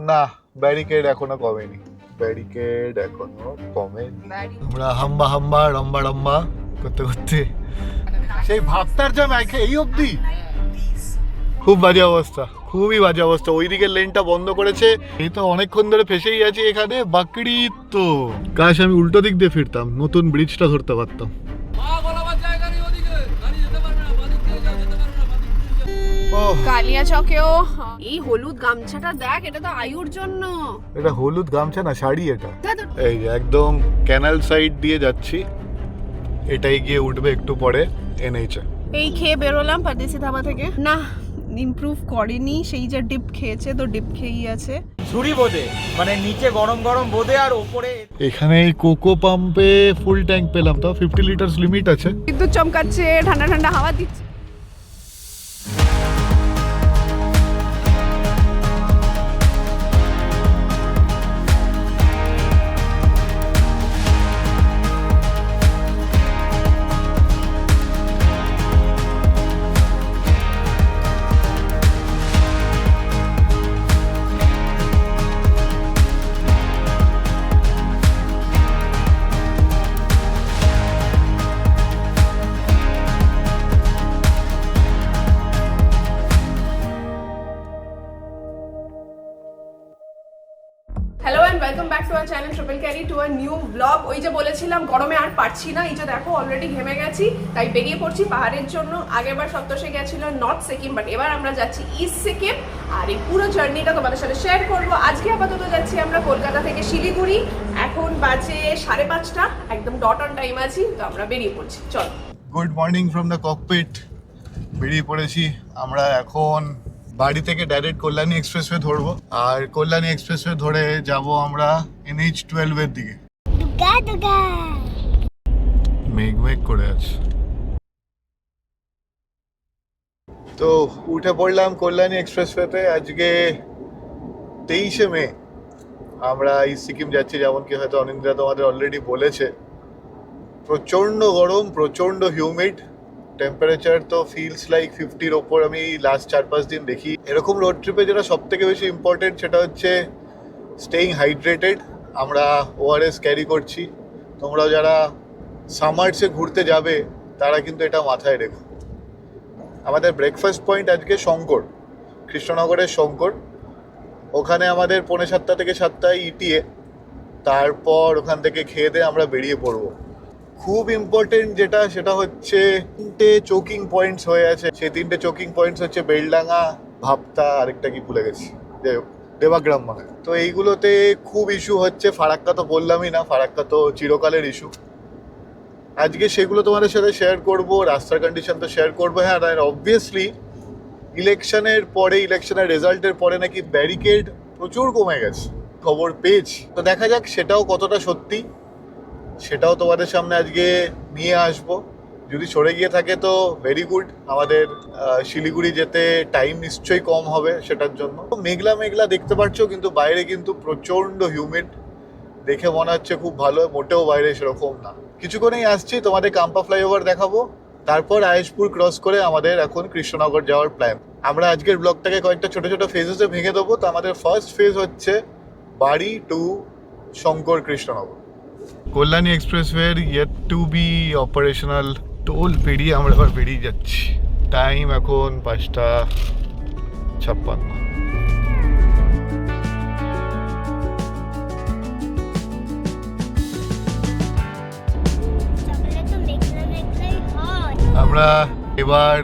না, ব্যারিকেড এখনো কমেনি, ব্যারিকেড এখনো কমেনি। আমরা হাম্বা হাম্বা রম্বা রম্বা করতে করতে সেই ভাবতার জাম এই অবধি। খুব বাজে অবস্থা, খুবই বাজে অবস্থা। ওইদিকের লেনটা বন্ধ করেছে। এই তো অনেকক্ষণ ধরে ফেসেই আছি এখানে। বাকরি তো কাশ আমি উল্টো দিক দিয়ে ফিরতাম, নতুন ব্রিজটা ধরতে পারতাম। কালিয়া চকেও এই হলুদ গামছাটা দেখ, এটা তো আয়ুর জন্য। এটা হলুদ গামছা না, শাড়ি এটা। এই যে একদম ক্যানাল সাইড দিয়ে যাচ্ছি, এটাই গিয়ে উঠবে একটু পরে এনএইচ। এই খেয়ে বেরোলাম পারদেশি ধাবা থেকে। না, ইমপ্রুভ করেনি। সেই যে ডিপ খেয়েছে, তো ডিপ খেয়েই আছে। ঝুড়ি বোধে, মানে নিচে গরম গরম বোধে আর ওপরে। এখানে এই কোকো পাম্পে ফুল ট্যাঙ্ক পেলাম, তো 50 লিটার্স লিমিট আছে। বিদ্যুৎ চমকাচ্ছে, ঠান্ডা ঠান্ডা হাওয়া দিচ্ছে। Hello and welcome back to our channel triple carry to a new blog. ওই যে বলেছিলাম গরমে আর পারছি না, এই যে দেখো অলরেডি ঘেমে গেছি, তাই বেরিয়ে পড়ছি পাহাড়ের জন্য। আগেরবার সপ্তশে গেছিল নর্থ সিকিম, বাট এবার আমরা যাচ্ছি ইস্ট সিকিম। আর এই পুরো জার্নিটা তোমাদের সাথে শেয়ার করবো। আজকে আপাতত যাচ্ছি আমরা কলকাতা থেকে শিলিগুড়ি। এখন বাজে 5:30, একদম ডট অন টাইম আছি, তো আমরা বেরিয়ে পড়ছি। চলো। Good morning from the cockpit. বেরিয়ে পড়েছি আমরা এখন। বাড়ি থেকে ডাইরেক্ট কল্যাণী এক্সপ্রেসওয়ে ধরবো, আর কল্যাণী এক্সপ্রেসওয়ে ধরে যাব আমরা NH12 এর দিকে। মেঘ মেঘ করে আছে। তো উঠে পড়লাম কল্যাণী এক্সপ্রেসওয়েতে। আজকে 23শে মে আমরা এই সিকিম যাচ্ছি। যেমন কি হয়তো অনিন্দ্রা তোমাদের অলরেডি বলেছে, প্রচণ্ড গরম, প্রচণ্ড হিউমিড। টেম্পারেচার তো ফিলস লাইক 50-র ওপর আমি লাস্ট 4-5 দিন দেখি। এরকম রোড ট্রিপে যেটা সব থেকে বেশি ইম্পর্টেন্ট সেটা হচ্ছে স্টেইং হাইড্রেটেড। আমরা ORS ক্যারি করছি। তোমরাও যারা সামার্সে ঘুরতে যাবে তারা কিন্তু এটা মাথায় রেখো। আমাদের ব্রেকফাস্ট পয়েন্ট আজকে শঙ্কর, কৃষ্ণনগরের শঙ্কর। ওখানে আমাদের 6:45 থেকে 7টায় ETA। তারপর ওখান থেকে খেয়ে দিয়ে আমরা বেরিয়ে পড়বো। খুব ইম্পর্টেন্ট যেটা, সেটা হচ্ছে 3টে চোকিং পয়েন্টস হয়ে আছে। সেই 3টে চোকিং পয়েন্টস হচ্ছে বেলডাঙ্গা, ভাপ্তা, আরেকটা কি ভুলে গেছি, দেবাগ্রাম মানে। তো এইগুলোতে খুব ইস্যু হচ্ছে। ফারাক্কা তো বললামই না, ফারাক্কা তো চিরকালের ইস্যু। আজকে সেগুলো তোমাদের সাথে শেয়ার করব, রাস্তার কন্ডিশন তো শেয়ার করবো। হ্যাঁ, আর অবভিয়াসলি ইলেকশনের পরে, ইলেকশনের রেজাল্টের পরে নাকি ব্যারিকেড প্রচুর কমে গেছে, খবর পেয়েছি। তো দেখা যাক সেটাও কতটা সত্যি, সেটাও তোমাদের সামনে আজকে নিয়ে আসবো। যদি সরে গিয়ে থাকে তো ভেরি গুড, আমাদের শিলিগুড়ি যেতে টাইম নিশ্চয়ই কম হবে সেটার জন্য। মেঘলা মেঘলা দেখতে পাচ্ছ, কিন্তু বাইরে কিন্তু প্রচণ্ড হিউমিড। দেখে মনে হচ্ছে খুব ভালো, মোটেও বাইরে সেরকম না। কিছুক্ষণেই আসছি, তোমাদের কাম্পা ফ্লাইওভার দেখাবো। তারপর আয়েশপুর ক্রস করে আমাদের এখন কৃষ্ণনগর যাওয়ার প্ল্যান। আমরা আজকের ব্লগটাকে কয়েকটা ছোট ছোট ফেজেসে ভেঙে দেবো। তো আমাদের ফার্স্ট ফেজ হচ্ছে বাড়ি টু শঙ্কর কৃষ্ণনগর। কল্যাণী এক্সপ্রেসওয়ের yet to be operational toll পেরিয়ে আমরা এবার বেরিয়ে যাচ্ছি। টাইম এখন 5:56। আমরা এবার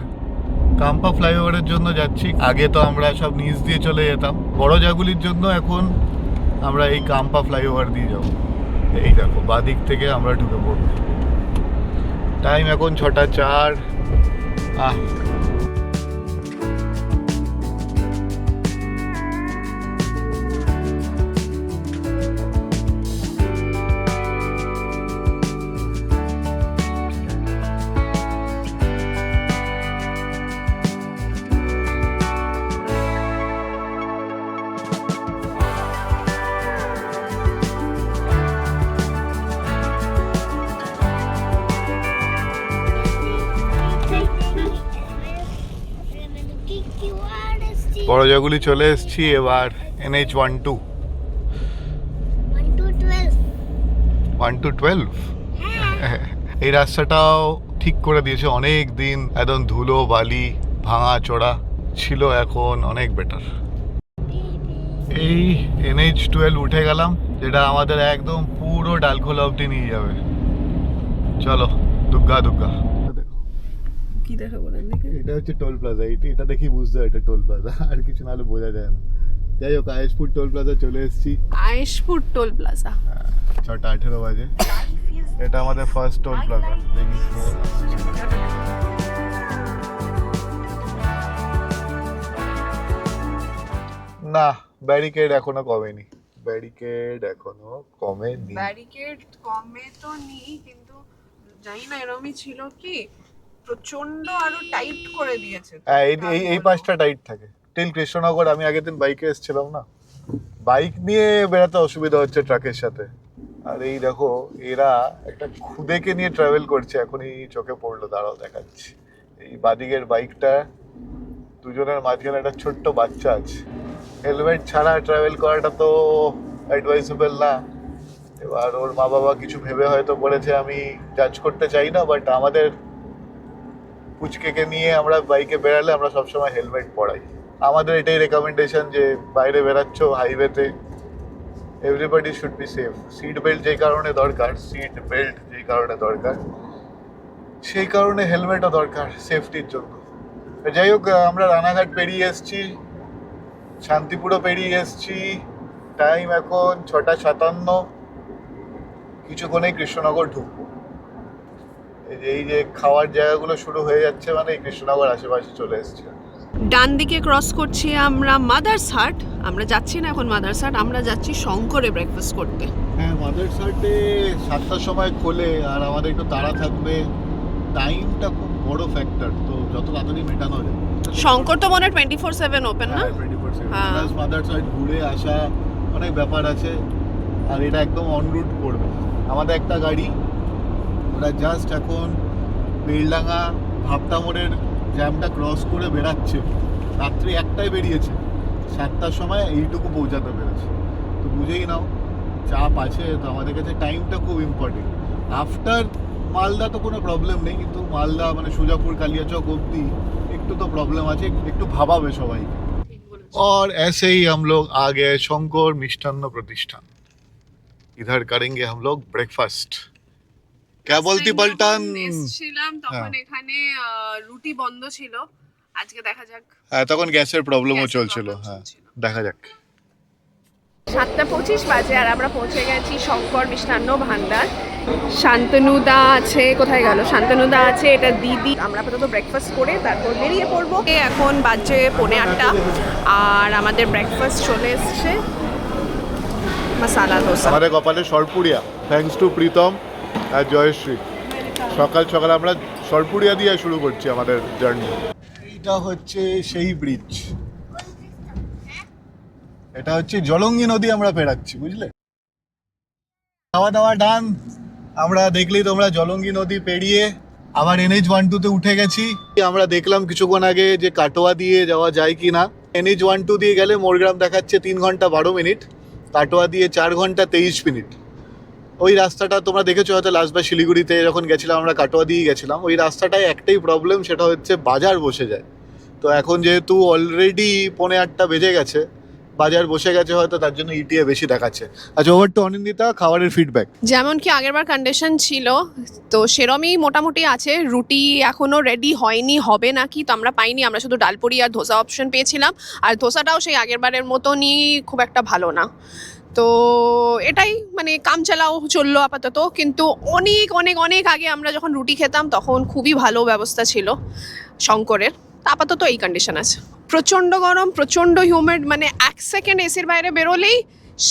কাম্পা ফ্লাইওভারের জন্য যাচ্ছি। আগে তো আমরা সব নিচ দিয়ে চলে যেতাম বড় জাগুলির জন্য, এখন আমরা এই কাম্পা ফ্লাইওভার দিয়ে যাবো। এই দেখো বাদিক থেকে আমরা ঢুকে পড়ব। টাইম এখন 6:04। বড় জাগুলি চলে এসেছি। এবার NH12 1 to 12. 1 to 12 এই রাস্তাটাও ঠিক করে দিয়েছে অনেক দিন, একদম ধুলো বালি ভাঙা চোরা ছিল, এখন অনেক বেটার। এই NH12 উঠে গেলাম, যেটা আমাদের একদম পুরো ডালখোলা অবধি নিয়ে যাবে। চলো দুগ্গা দুগ্গা। কি দেখা বলেন দেখি। এটা হচ্ছে টোল প্লাজা, এটা দেখি বুঝতে হয় এটা টোল প্লাজা, আর কিছু নাহলে বোঝা যায় না। যাই হোক, আয়েশপুর টোল প্লাজা চলে এসেছি। আয়েশপুর টোল প্লাজা 6:18 বাজে। এটা আমাদের ফার্স্ট টোল প্লাজা। না, ব্যারিকেড এখনো কমেনি, ব্যারিকেড এখনো কমেনি। ব্যারিকেড কমে তো নেই, কিন্তু জানি না এরকমই ছিল কি প্রচন্ড আরো টাইট করে দিয়েছে। হ্যাঁ, এই পাঁচটা টাইট থাকে টিল কৃষ্ণনগর। আমি আগের দিন বাইকে এসেছিলাম না, বাইক নিয়ে বেড়াতে অসুবিধা হচ্ছে ট্রাকের সাথে। আর এই দেখো, এরা একটা খুদেকে নিয়ে ট্রাভেল করছে, এখনই চোখে পড়লো, দাঁড়াও দেখাচ্ছি। এই বাদিকের বাইকটা, দুজনের মাঝখানে একটা ছোট্ট বাচ্চা আছে। হেলমেট ছাড়া ট্রাভেল করাটা তো অ্যাডভাইসেবল না। এবার ওর মা বাবা কিছু ভেবে হয়তো করেছে, আমি জাজ করতে চাই না, বাট আমাদের পুচকেকে নিয়ে আমরা বাইকে বেড়ালে আমরা সবসময় হেলমেট পরাই। আমাদের এটাই রেকমেন্ডেশন যে বাইরে বেরাচ্ছ হাইওয়েতে, everybody should be safe. Seat belt যেই কারণে দরকার, সিট বেল্ট যেই কারণে দরকার, সেই কারণে হেলমেটও দরকার সেফটির জন্য। যাই হোক, আমরা রানাঘাট পেরিয়ে এসেছি, শান্তিপুরও পেরিয়ে এসেছি। টাইম এখন 6:57, কিছুক্ষণেই কৃষ্ণনগর ঢুকবো। এই যে খাওয়ার জায়গাগুলো শুরু হয়ে যাচ্ছে, মানে এই কৃষ্ণনগর আশেপাশে চলে এসছে। ডান দিকে ক্রস করছি আমরা মাদার্স হাট। আমরা যাচ্ছি না এখন মাদার্স হাট, আমরা যাচ্ছি শঙ্করে ব্রেকফাস্ট করতে। হ্যাঁ, মাদার্স হাটে 7টার সময় খোলে, আর আমাদের একটু তাড়া থাকবে। টাইমটা খুব বড় ফ্যাক্টর, তো যত তাড়াতাড়ি মেটানো যায়। শঙ্কর তো মনে হয় 24/7 ওপেন না? 20% হ্যাঁ। প্লাস মাদার্স হাট ঘুরে আসা অনেক ব্যাপার আছে। আর এটা একদম অন রুট পড়বে। আমাদের একটা গাড়ি, ওরা জাস্ট এখন বেলডাঙ্গা ভাবটা মোড়ের জ্যামটা ক্রস করে বেরাচ্ছে। রাত্রি 1টায় বেরিয়েছে, 7টার সময় এইটুকু পৌঁছাতে পেরেছে। তো বুঝেই নাও চাপ আছে। তো আমাদের কাছে টাইমটা খুব ইম্পর্টেন্ট। আফটার মালদা তো কোনো প্রবলেম নেই, কিন্তু মালদা মানে সুজাপুর কালিয়াচক অবধি একটু তো প্রবলেম আছে, একটু ভাবাবে সবাই। और ऐसे ही हम लोग आ गए शंकर मिष्टान्न प्रतिष्ठान। इधर करेंगे हम लोग ब्रेकफास्ट। क्या बोलती पलटन? ছিলাম তখন হ্যাঁ। এখানে রুটি বন্ধ ছিল। আজকে দেখা যাক। হ্যাঁ, তখন গ্যাসের প্রবলেমও গ্যাসের চলছিল। problem হ্যাঁ, চলছিল। দেখা যাক। 7:25 বাজে আর আমরা পৌঁছে গেছি শঙ্কর মিষ্টান্ন ভান্ডার। শান্তনুদা আছে, কোথায় গেল শান্তনুদা? আছে, এটা দিদি। আমরা আপাতত ব্রেকফাস্ট করে তারপর বেরিয়ে পড়বো। এখন বাজে 8:45 আর আমাদের ব্রেকফাস্ট চলে এসছে মশালা দোসা। আমাদের কপালে সরপুরিয়া, থ্যাঙ্কস টু প্রীতম আর জয়শ্রী। সকাল সকাল আমরা সরপুরিয়া দিয়ে শুরু করছি আমাদের জার্নি। এটা হচ্ছে সেই ব্রিজ, এটা হচ্ছে জলঙ্গি নদী আমরা পেরাচ্ছি, বুঝলে? খাওয়া দাওয়া ডান। আমরা দেখলেই তোমরা জলঙ্গি নদী পেরিয়ে আবার NH12 উঠে গেছি। আমরা দেখলাম কিছুক্ষণ আগে যে কাটোয়া দিয়ে যাওয়া যায় কি না। NH12 দিয়ে গেলে মোরগ্রাম দেখাচ্ছে 3 ঘন্টা 12 মিনিট, কাটোয়া দিয়ে 4 ঘন্টা 23 মিনিট। ওই রাস্তাটা তোমরা দেখেছো হয়তো লাস্টবার শিলিগুড়িতে যখন গেছিলাম, আমরা কাটোয়া দিয়ে গেছিলাম। ওই রাস্তাটায় একটাই প্রবলেম, সেটা হচ্ছে বাজার বসে যায়। তো এখন যেহেতু অলরেডি 8:45 বেজে গেছে, বাজার বসে গেছে হয়তো, তার জন্য ইটিএ বেশি দেখাচ্ছে। আচ্ছা, ওভার টু অনিন্দিতা, খাবারের ফিডব্যাক। যেমন কি আগেরবার কন্ডিশন ছিল তো সেরমই মোটামুটি আছে। রুটি এখনো রেডি হয়নি, হবে নাকি তো আমরা পাইনি। আমরা শুধু ডালপুরি আর ধোসা অপশন পেয়েছিলাম, আর ধোসাটাও সেই আগেরবারের মতনই খুব একটা ভালো না। তো এটাই মানে কাম চালাও চললো আপাতত। কিন্তু অনেক অনেক অনেক আগে আমরা যখন রুটি খেতাম তখন খুবই ভালো ব্যবস্থা ছিল শঙ্করের। আপাতত এই কন্ডিশন আছে। প্রচণ্ড গরম, প্রচণ্ড হিউমিড, মানে 1 সেকেন্ড এসির বাইরে বেরোলেই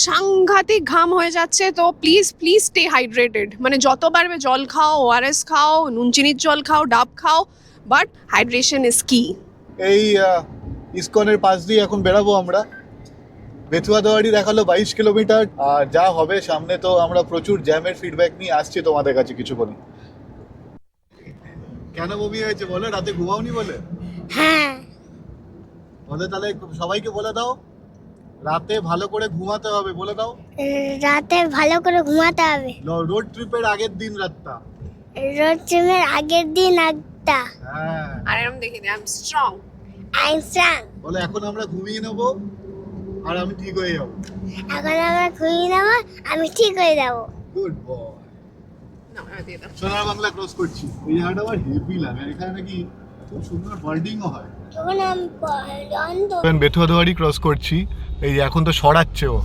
সাংঘাতিক ঘাম হয়ে যাচ্ছে। তো প্লিজ প্লিজ স্টে হাইড্রেটেড। মানে যত পারবে জল খাও, ORS খাও, নুন চিনির জল খাও, ডাব খাও, বাট হাইড্রেশন ইজ কি। এই ইসকনের পাশ দিয়ে এখন বেরাবো আমরা। বেথুয়া দোয়ারি দেখালো 22 কিলোমিটার। আর যা হবে সামনে, তো আমরা প্রচুর জ্যামের ফিডব্যাক নিয়ে আসছি তোমাদের কাছে কিছুক্ষণ। কেন বমি হয়েছে বলো? রাতে ঘুমাওনি বলে? হ্যাঁ, বলে তাহলে সবাইকে বলে দাও। রাতে ভালো করে ঘুমাতে হবে, বলে দাও। রাতে ভালো করে ঘুমাতে হবে। রোড ট্রিপের আগের দিন রাতটা। রোড ট্রিপের আগের দিন একটা। হ্যাঁ, আর এরকম দেখি আই এম স্ট্রং। আইনস্টাইন। বলে এখন আমরা ঘুমিয়ে নেবো আর আমি ঠিক হয়ে যাবো। এখন আমরা ঘুমিয়ে নেবো, আমি ঠিক হয়ে যাবো। Good boy. না দিয়ে দাও। সোনার বাংলা ক্রস করছি। এই জায়গাটা আমার হেভি লাগে, এখানে নাকি খুব সুন্দর বার্ডিংও হয়। তখন আমি বেথুয়াদুয়ারি ক্রস করছি, এই যে এখন তো সরাচ্ছে ও,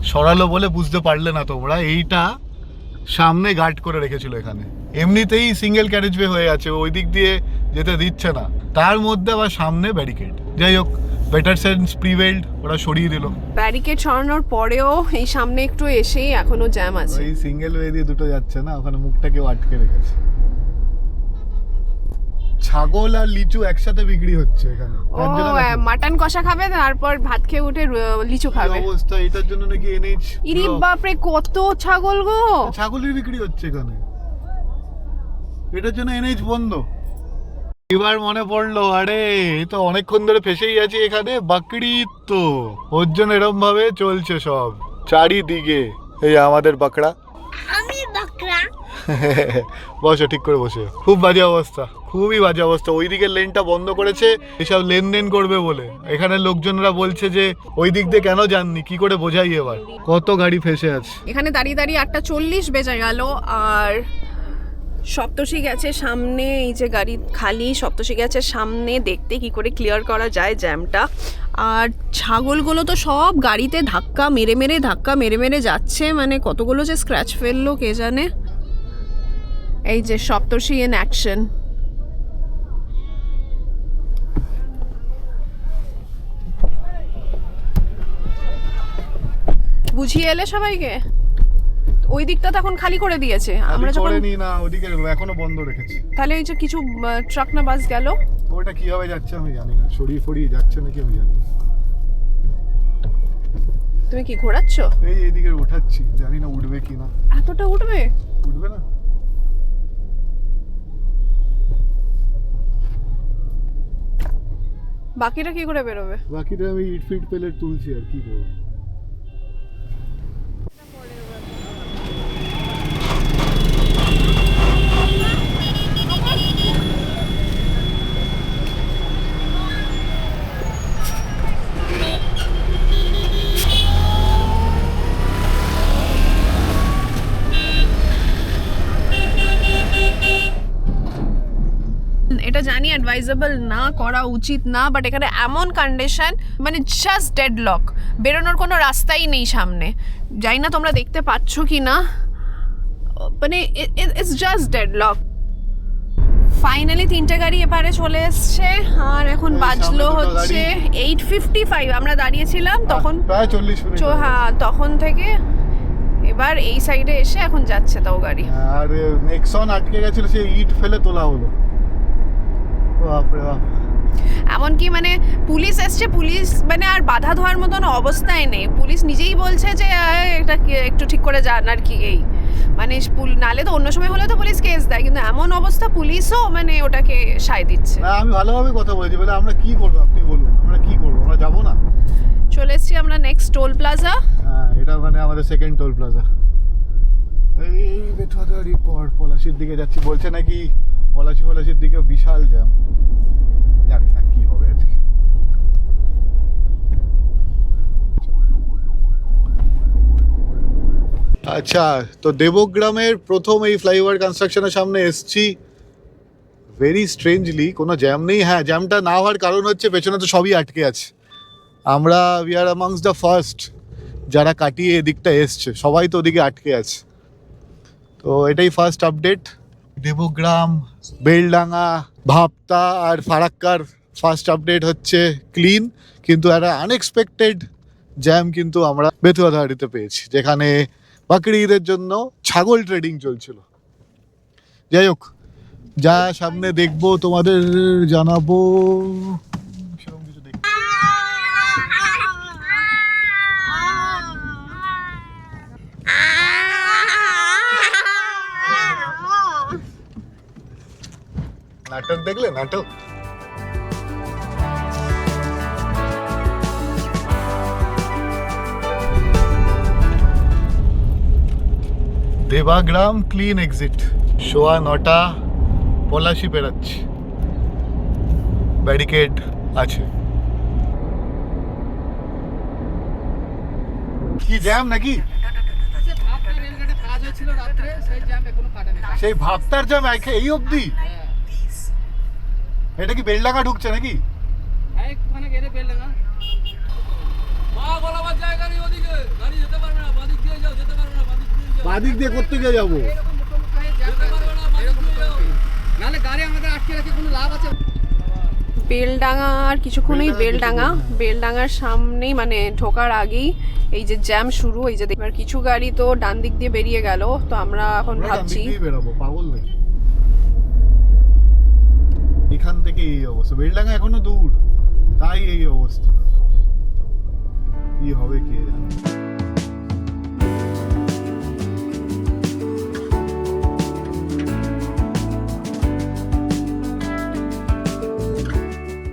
সরালো বলে বুঝতে পারলে না তোমরা, এইটা সামনে গার্ড করে রেখেছিল এখানে। এমনিতেই সিঙ্গেল ক্যারেজওয়ে হয়ে আছে, ওই দিক দিয়ে যেতে দিচ্ছে না, তার মধ্যে আবার সামনে ব্যারিকেড। যাই হোক, বেটার সেন্স প্রিভেইলড, ওরা সরিয়ে দিল। ব্যারিকেড সরানোর পরেও এই সামনে একটু এসেই এখনো জ্যাম আছে। ওই সিঙ্গেল ওয়ে দিয়ে দুটো যাচ্ছে না, ওখানে মুখটা কেউ আটকে রেখেছে। ছাগল আর লিচু একসাথে বিক্রি হচ্ছে এখানে। ও মাটন কষা খাবে, তারপর ভাত খেয়ে উঠে লিচু খাবে। এই অবস্থা, এটার জন্য নাকি এনএইচ। ইরি বাপরে, কত ছাগল গো! ছাগলের বিক্রি হচ্ছে এখানে, এটার জন্য এনএইচ বন্ধ। এবার মনে পড়লো, আরে এই তো অনেকক্ষণ ধরে ফেসেই আছি এখানে, বাকরিদ তো, ওর জন্য এরকম ভাবে চলছে সব চারিদিকে। এই আমাদের বাকড়া। আমি বাকরা। বসো, ঠিক করে বসে। খুব বাজে অবস্থা, খুবই বাজে অবস্থা। ওইদিকে লেনটা বন্ধ করেছে এসব লেনদেন করবে বলে। এখানে লোকজনরা বলছে যে ওই দিক দিয়ে কেন যাননি, কি করে বোঝাই এবার, কত গাড়ি ফেসে আছে। এখানে দাঁড়িয়ে দাঁড়িয়ে 8:40 বেজে গেল, আর সপ্তর্ষি গেছে সামনে। এই যে গাড়ি খালি, সপ্তর্ষি গেছে সামনে, দেখতে কি করে ক্লিয়ার করা যায় জ্যামটা। আর ছাগলগুলো তো সব গাড়িতে ধাক্কা মেরে মেরে যাচ্ছে, মানে কতগুলো যে স্ক্র্যাচ ফেললো কে জানে। এই যে সপ্তর্ষি ইন অ্যাকশন। বুঝিয়ে এলে সবাইকে, ওই দিকটা তখন খালি করে দিয়েছে। আমরা যখন করেনি না, ওদিকে এখনো বন্ধ রেখেছি। তাহলে ওই যে কিছু ট্রাক না বাস গেল, ওটা কিভাবে যাচ্ছে আমি জানি না, সরিয়ে ফরিয়ে যাচ্ছে নাকি আমি জানি না। তুমি কি ঘোরাচ্ছ? এই এদিকে উঠাচ্ছি, জানি না উঠবে কি না। এতটা উঠবে? উঠবে না। বাকিটা কি করে বেরোবে? বাকিটা আমি ইট ফিট পেলে তুলছি, আর কি করবো। এটা জানি অ্যাডভাইজেবল না, করা উচিত না, বাট এখানে এমন কন্ডিশন, মানে জাস্ট ডেডলক, বেরোনোর কোনো রাস্তাই নেই সামনে। জানি না তোমরা দেখতে পাচ্ছ কি না, মানে ইটস জাস্ট ডেডলক। ফাইনালি 3টে গাড়ি এপারে চলে এসছে, আর এখন বাজলো হচ্ছে 8:55। আমরা দাঁড়িয়েছিলাম তখন প্রায় 40 মিনিট। হ্যাঁ, তখন থেকে এবার এই সাইডে এসে এখন যাচ্ছে তাও গাড়ি। আর নেক্সন আটকে গেছিল, সেই ইট ফেলে তোলা হলো। বাপরে বাপ। এমনকি মানে পুলিশ এসছে, পুলিশ মানে আর বাধা দেওয়ার মতন অবস্থায় নেই। পুলিশ নিজেই বলছে যে এটা একটু ঠিক করে যান আর কি, এই মানে নালে তো অন্য সময় হলে তো পুলিশ কেস দেয়, কিন্তু এমন অবস্থা পুলিশও মানে ওটাকে সায় দিচ্ছে। না, আমি ভালোভাবে কথা বলছি, বলে আমরা কি করবো, আপনি বলুন আমরা কি করবো, আমরা যাবো না। চলে এসছি আমরা নেক্সট টোল প্লাজা। হ্যাঁ, এটা মানে আমাদের সেকেন্ড টোল প্লাজা। এই বেথুয়াদুয়ারি পর পলাশির দিকে যাচ্ছি, বলছে নাকি পলাশির দিকে বিশাল জ্যাম, জানি না কি হবে আজকে। আচ্ছা, তো দেবগ্রামের প্রথম এই ফ্লাইওভার কনস্ট্রাকশনের সামনে এসছি। ভেরি স্ট্রেঞ্জলি কোনো জ্যাম নেই। হ্যাঁ, জ্যামটা না হওয়ার কারণ হচ্ছে পেছনে তো সবই আটকে আছে। আমরা we are amongst the first যারা কাটিয়ে এদিকটা এসছে, সবাই তো ওদিকে আটকে আছে। তো এটাই ফার্স্ট আপডেট। দেবগ্রাম, বেলডাঙ্গা, ভাবতা আর ফারাক্কার ফার্স্ট আপডেট হচ্ছে ক্লিন, কিন্তু একটা আনএক্সপেক্টেড জ্যাম কিন্তু আমরা বেথুয়াদুয়ারিতে পেয়েছি, যেখানে বাকরি ঈদের জন্য ছাগল ট্রেডিং চলছিল। যাই হোক, যা সামনে দেখবো তোমাদের জানাবো। সেরকম কিছু দেখি। নাটক দেখলে? নাটক দেবাগ্রাম ক্লিন এক্সিট, 9:15 পলাশি পেরাচ্ছি, ব্যারিকেড আছে। কি জ্যাম নাকি? সেই ভাবতার জ্যাম এই অবধি? এটা কি বেলডাঙ্গা ঢুকছে নাকি? বাদিক দিয়ে করতে গিয়ে যাবো। বেলডাঙ্গা আর কিছুক্ষণই বেলডাঙ্গার সামনেই মানে ঢোকার আগেই এই যে জ্যাম শুরু। এই যে এবার কিছু গাড়ি তো ডান দিক দিয়ে বেরিয়ে গেল, তো আমরা এখন ভাবছি বেরোবো, পাগল নাকি? এখান থেকে এই অবস্থা, বেলডাঙ্গা এখনো দূর, তাই এই অবস্থা। কি হবে কে জানে।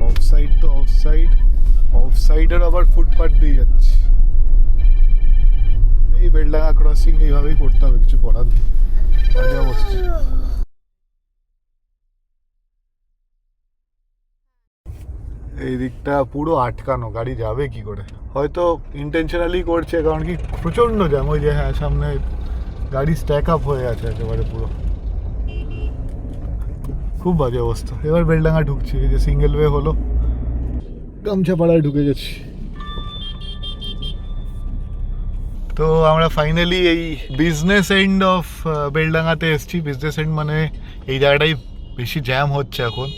অফসাইড তো অফসাইডের আবার ফুটপাথ দিয়ে যাচ্ছে। এই বেলডাঙ্গা ক্রসিং এইভাবেই করতে হবে, কিছু করার নেই, বাজে অবস্থা। এই দিকটা পুরো আটকানো, গাড়ি যাবে কি করে? হয়তো ইন্টেনশনালি করছে, কারণ কি প্রচন্ড জ্যাম। ওই যে হ্যাঁ সামনে গাড়ি স্ট্যাক আপ হয়ে আছে একেবারে পুরো, খুব বাজে অবস্থা। এবার বেলডাঙ্গা ঢুকছি, এই যে সিঙ্গেল ওয়ে হলো, গামছাপাড়ায় ঢুকে গেছি। তো আমরা ফাইনালি এই বিজনেস এন্ড অফ বেলডাঙ্গাতে এসেছি। বিজনেস এন্ড মানে এই জায়গাটাই বেশি জ্যাম হচ্ছে এখন,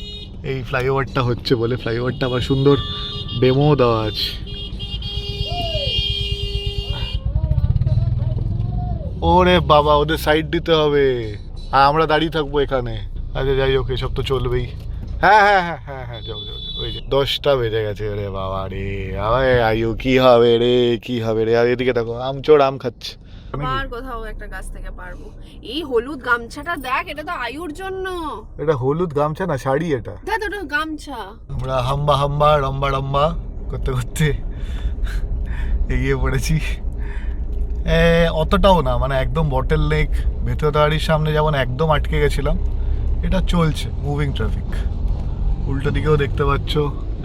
এই ফ্লাইওভারটা হচ্ছে বলে। ফ্লাইওভারটা আবার সুন্দর ডেমো দেওয়া আছে। ওরে বাবা, ওদের সাইড দিতে হবে আর আমরা দাঁড়িয়ে থাকবো এখানে। আচ্ছা যাই হোক, এসব তো চলবেই। হ্যাঁ হ্যাঁ হ্যাঁ হ্যাঁ হ্যাঁ, যাও যাও যাও। ওই যে 10টা বেজে গেছে রে বাবা রে। আয়ু কি হবে রে, কি হবে রে? আর এদিকে দেখো আমচোর আম খাচ্ছে। আর কোথাও একটা গাছ থেকে পারবো। এই হলুদ গামছাটা দেখ, এটা তো আয়ুর জন্য। এটা হলুদ গামছা না, শাড়ি এটা। দেখ ওটা গামছা। আমরা হাম্বা রম্বা করতে করতে এগিয়ে পড়েছি। অতটাও না, মানে একদম বটল নেক। বেতদাড়ির সামনে যেমন একদম আটকে গেছিলাম, এটা চলছে মুভিং ট্রাফিক। উল্টো দিকেও দেখতে পাচ্ছ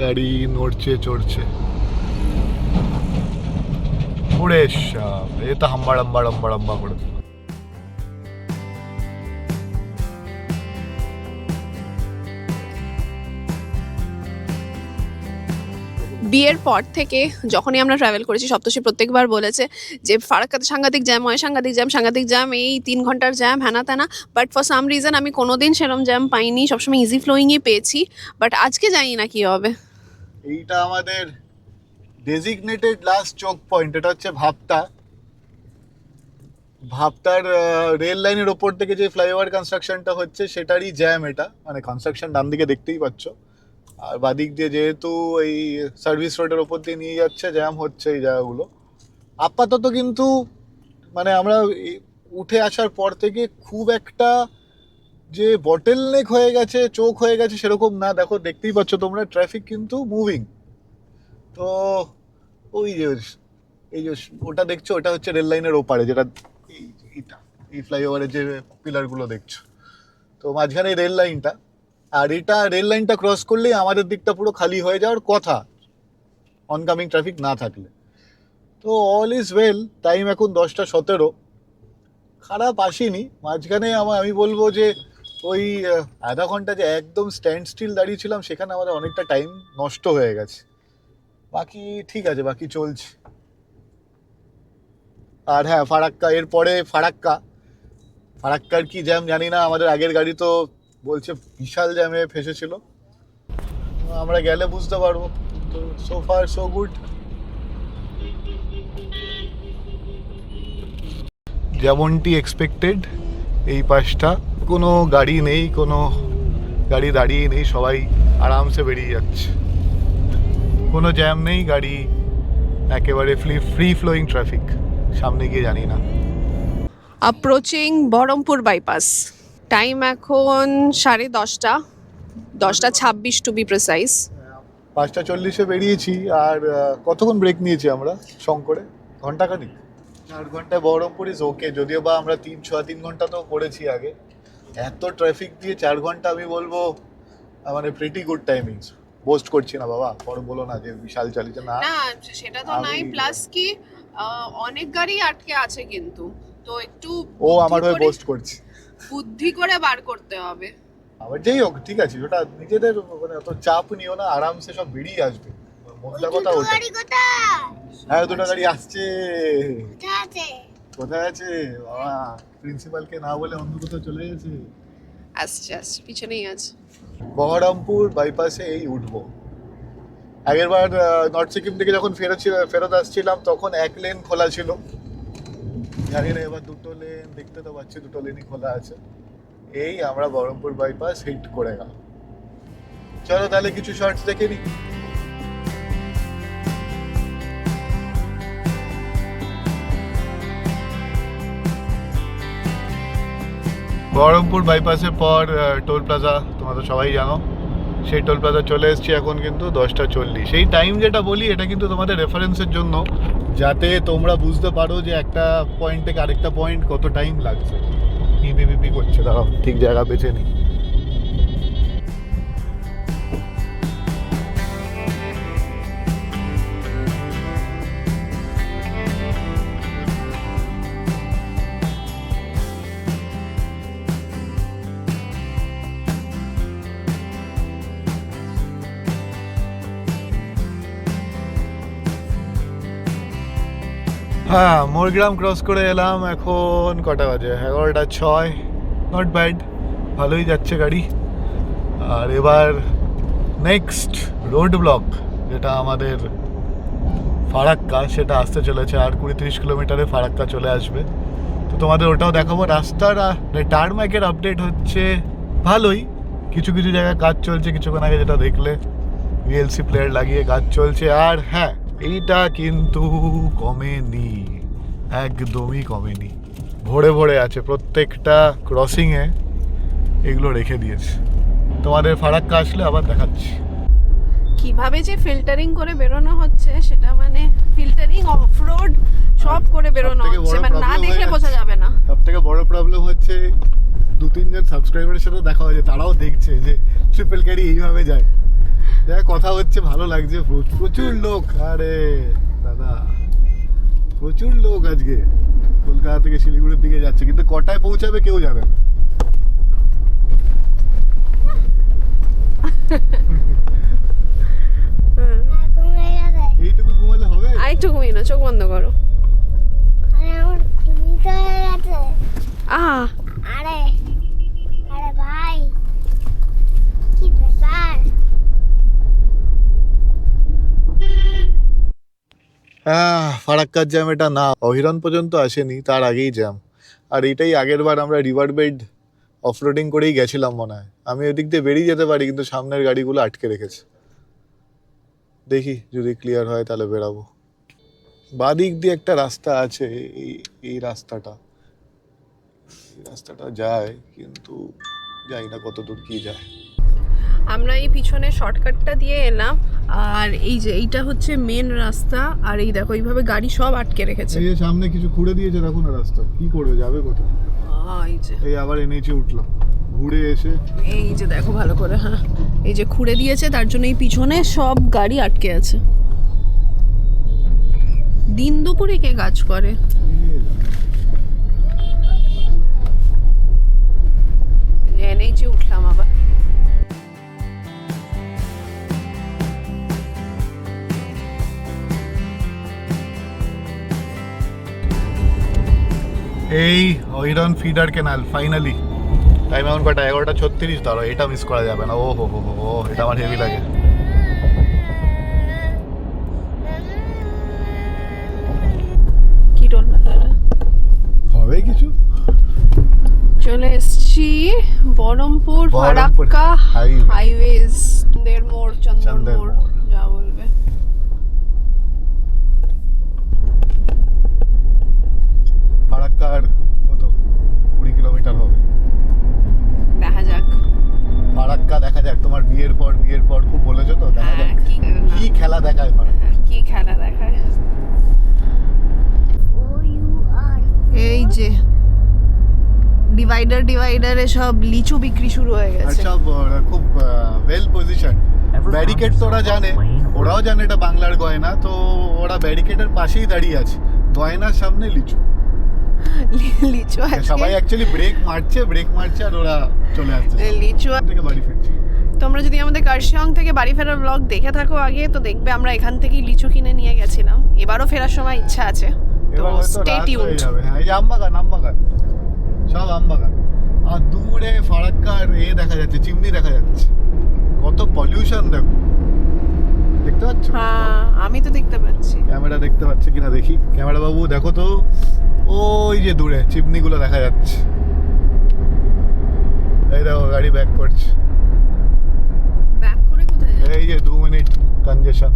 গাড়ি নড়ছে চড়ছে। ওরে সাপ, এ তো হাম্বা করে। বিয়ের পর থেকে যখনই আমরা ট্রাভেল করেছি, সপ্তর্ষি প্রত্যেকবার বলেছে যে ফারাক্কাতে সাংঘাতিক জ্যাম হয়, সাংঘাতিক জ্যাম, এই 3 ঘন্টার জ্যাম, হ্যানা ত্যানা। বাট ফর সাম রিজন আমি কোনোদিন সেরকম জ্যাম পাইনি, সবসময় ইজি ফ্লোয়িংই পেয়েছি। বাট আজকে জানি না কি হবে। এইটা আমাদের ডেজিগনেটেড লাস্ট চোক পয়েন্ট। এটা হচ্ছে ভাবতার রেল লাইনের ওপর থেকে যে ফ্লাইওভার কনস্ট্রাকশনটা হচ্ছে সেটারই জ্যাম এটা। মানে কনস্ট্রাকশন ডান দিকে দেখতেই পাচ্ছ, আর বাদিক দিয়ে যেহেতু এই সার্ভিস রোডের ওপর দিয়ে নিয়ে যাচ্ছে, জ্যাম হচ্ছে এই জায়গাগুলো আপাতত। কিন্তু মানে আমরা উঠে আসার পর থেকে খুব একটা যে বটেল নেক হয়ে গেছে, চোখ হয়ে গেছে সেরকম না। দেখো, দেখতেই পাচ্ছ তোমরা, ট্রাফিক কিন্তু মুভিং। তো ওই যে এই যে ওটা দেখছো, ওটা হচ্ছে রেল লাইনের ওপারে, যেটা এই ফ্লাইওভারের যে পিলারগুলো দেখছো, তো মাঝখানে রেল লাইনটা। আর এটা রেল লাইনটা ক্রস করলেই আমাদের দিকটা পুরো খালি হয়ে যাওয়ার কথা, অনকামিং ট্রাফিক না থাকলে। তো অল ইজ ওয়েল। টাইম এখন 10:17, খারাপ আসেনি। মাঝখানে আমি বলবো যে ওই আধা ঘন্টা যে একদম স্ট্যান্ড স্টিল দাঁড়িয়েছিলাম, সেখানে আমাদের অনেকটা টাইম নষ্ট হয়ে গেছে। বাকি ঠিক আছে, বাকি চলছে। আর হ্যাঁ, এরপরে ফারাক্কার কি জ্যাম জানি না। আমাদের আগের গাড়ি তো বলছে বিশাল জ্যামে ফেসেছিল, আমরা গেলে বুঝতে পারবো। তো সো ফার সো গুড। যেমনটি এক্সপেক্টেড, এই পাশটা কোনো গাড়ি নেই, কোনো গাড়ি দাঁড়িয়ে নেই, সবাই আরামসে বেরিয়ে যাচ্ছে, কোনো জ্যাম নেই, গাড়ি একেবারে ফ্রি ফ্লোয়িং ট্রাফিক। সামনে গিয়ে জানি না। Approaching Baharampur bypass. টাইম এখন 10:30, 10:26 টু বি প্রিসাইজ। 5:40 বেরিয়েছি। আর কতক্ষণ ব্রেক নিয়েছি আমরা শঙ্করে? ঘন্টাখানিক। 4 ঘন্টায় বহরমপুর ইজ ওকে, যদিও বা আমরা 3 ঘন্টা তো করেছি আগে। এত ট্রাফিক দিয়ে 4 ঘন্টা আমি বলবো মানে প্রিটি গুড টাইমিংস। পোস্ট করছি না বাবা, পরে বলো না যে বিশাল চালিয়েছে না। না সেটা তো নাই, প্লাস কি অনেক গাড়ি আটকে আছে কিন্তু, তো একটু ও আমার হয়ে পোস্ট করছে, বুদ্ধি করে বার করতে হবে। আবার যাই হোক ঠিক আছে, ওটা নিজেদের মানে অত চাপ নিও না, আরামসে সব বেরিয়ে আসবে। মোদ্দা কথা ওটা। গাড়ি কোথায়? হ্যাঁ দুটো গাড়ি আসছে। কোথায় আছে? কোথায় আছে বাবা? প্রিন্সিপালকে না বলে অন্য কোথাও চলে গেছে। আসছে পিছনেই আছে। বহরমপুর বাইপাসে এই উঠবো। আগের বার নর্থ সিকিম থেকে যখন ফেরত আসছিলাম তখন 1 লেন খোলা ছিল, জানি না এবার 2 লেন, দেখতে তো পাচ্ছি 2 লেনই খোলা আছে। এই আমরা বহরমপুর বাইপাস হিট করে গেল। চলো তাহলে কিছু শর্টস দেখে নিই। বহরমপুর বাইপাসের পর টোল প্লাজা, তোমরা তো সবাই জানো, সেই টোল প্লাজা চলে এসেছি এখন কিন্তু 10:40। সেই টাইম যেটা বলি এটা কিন্তু তোমাদের রেফারেন্সের জন্য, যাতে তোমরা বুঝতে পারো যে একটা পয়েন্ট থেকে আরেকটা পয়েন্ট কত টাইম লাগছে। পিপি করছে, দাঁড়াও ঠিক জায়গা বেছে নিই। হ্যাঁ মোরগ্রাম ক্রস করে এলাম, এখন কটা বাজে? 11:06। নট ব্যাড, ভালোই যাচ্ছে গাড়ি। আর এবার নেক্সট রোড ব্লক যেটা আমাদের ফারাক্কা, সেটা আসতে চলেছে। আর 20-30 কিলোমিটারে ফারাক্কা চলে আসবে, তো তোমাদের ওটাও দেখাবো। রাস্তার টারম্যাকের আপডেট হচ্ছে ভালোই, কিছু কিছু জায়গায় কাজ চলছে, কিছুক্ষণ আগে যেটা দেখলে ভিএলসি প্লেয়ার লাগিয়ে কাজ চলছে। আর হ্যাঁ, এইটা কিন্তু কমেনি, একদমই কমেনি, ভরে ভরে আছে প্রত্যেকটা ক্রসিংয়ে, এগুলো রেখে দিয়েছে। তোমাদের ফারাক্কা আসলে আবার দেখাচ্ছি। কিভাবে যে ফিল্টারিং করে বেরোনো হচ্ছে সেটা, মানে ফিল্টারিং অফরোড সব করে বেরোনো সবথেকে হচ্ছে, বড় মানে না problem দেখলে হয়ে বোঝা যাবে না। সব থেকে বড় প্রবলেম হচ্ছে 2-3 জন সাবস্ক্রাইবারের সাথে দেখা হয়েছে, তারাও দেখছে যে ট্রিপল ক্যারি এইভাবে যায়। কথা হচ্ছে, ভালো লাগছে। প্রচুর লোক, আরে দাদা প্রচুর লোক আজকে কলকাতা থেকে শিলিগুড়ির দিকে যাচ্ছে, কিন্তু কটায় পৌঁছাবে কেউ জানে না। এইটুকু ঘুমালে হবে? আরেকটু ঘুমিয়ে না, চোখ বন্ধ করো। আমার ঘুমিতে হয়ে গেছে। আহ আরে আরে ভাই, কি ব্যাপার? ফারাক্কার জ্যাম এটা না, অহিরন পর্যন্ত আসেনি, তার আগেই জ্যাম। আর এটাই আগের বার আমরা রিভার বেড অফরোডিং করেই গেছিলাম মনে হয়। আমি ওদিক দিয়ে বেরিয়ে যেতে পারি, কিন্তু সামনের গাড়িগুলো আটকে রেখেছে। দেখি যদি ক্লিয়ার হয় তাহলে বেরাবো। বাদিক দিয়ে একটা রাস্তা আছে, এই রাস্তাটা যায়, কিন্তু জানি না কত দূর কি যায়। আমরা এই পিছনে শর্টকাটটা দিয়ে এলাম, আর এই যে এইটা হচ্ছে মেন রাস্তা। আর এই দেখো এইভাবে গাড়ি সব আটকে রেখেছে। এই যে সামনে কিছু খুঁড়ে দিয়েছে, দেখো না রাস্তা, কি করবে, যাবে কোথায়? এই যে এই আবার এনএইচে উঠলাম ঘুরে এসে, এই যে দেখো ভালো করে, হ্যাঁ এই যে খুঁড়ে দিয়েছে, তার জন্য এই পিছনে সব গাড়ি আটকে আছে। দিন দুপুরে কে কাজ করে? এনএইচে উঠলাম আবার। এই অহিরন ফিডার কেনাল ফাইনালি। টাইম এখন কটা? 11:36। ধরো এটা মিস করা যাবে না। ও হো হো হো, এটা আমার হেভি লাগে। কি টোল প্লাজা হবে কিছু। চলে এসছি বহরমপুর ফারাক্কা হাইওয়েজ, চন্দের মোড়, চন্দন মোড় যা বলবে। ফারাক্কার কত 20 কিলোমিটার হবে, দেখা যাক। ফারাক্কা দেখা যাক। তোমার বিয়ের পর খুব বলেছো তো, দেখা যাক কি খেলা দেখায় ফারাক্কা। কি খেলা দেখায়। ও ইউ যে ডিভাইডারে সব লিচু বিক্রি শুরু হয়ে আর গেছে। সব খুব ওয়েল পজিশন। ব্যারিকেড তো ওরা জানে, ওরাও জানে এটা বাংলার গয়না, তো ওরা ব্যারিকেডের পাশেই দাঁড়িয়ে আছে, গয়নার সামনে লিচু। লিচু সবাই অ্যাকচুয়ালি ব্রেক মারছে আর ওরা চলে আসছে লিচু থেকে বাড়ি ফিরছে। তোমরা যদি আমাদের কার্শিয়ং থেকে বাড়ি ফেরার ব্লগ দেখে থাকো আগে, তো দেখবে আমরা এখান থেকেই লিচু কিনে নিয়ে গেছিলাম। এবারও ফেরার সময় ইচ্ছা আছে, তো এবার হয়তো স্টে রাত হয়ে টিউনড। যাবে। হ্যাঁ, এই যে আমবাগান সব আমবাগান, আর দূরে ফারাক্কার দেখা যাচ্ছে, চিমনি দেখা যাচ্ছে। কত পলিউশন দেখো, দেখতে পাচ্ছ? হ্যাঁ, আমি তো দেখতে পাচ্ছি। ক্যামেরা দেখতে পাচ্ছে কিনা দেখি। ক্যামেরা বাবু দেখো তো, ওই যে দূরে চিমনিগুলো দেখা যাচ্ছে। এই দেখো গাড়ি ব্যাক করছে, ব্যাক করে কোথায় যাবে? এই যে 2 মিনিট কনজেশন,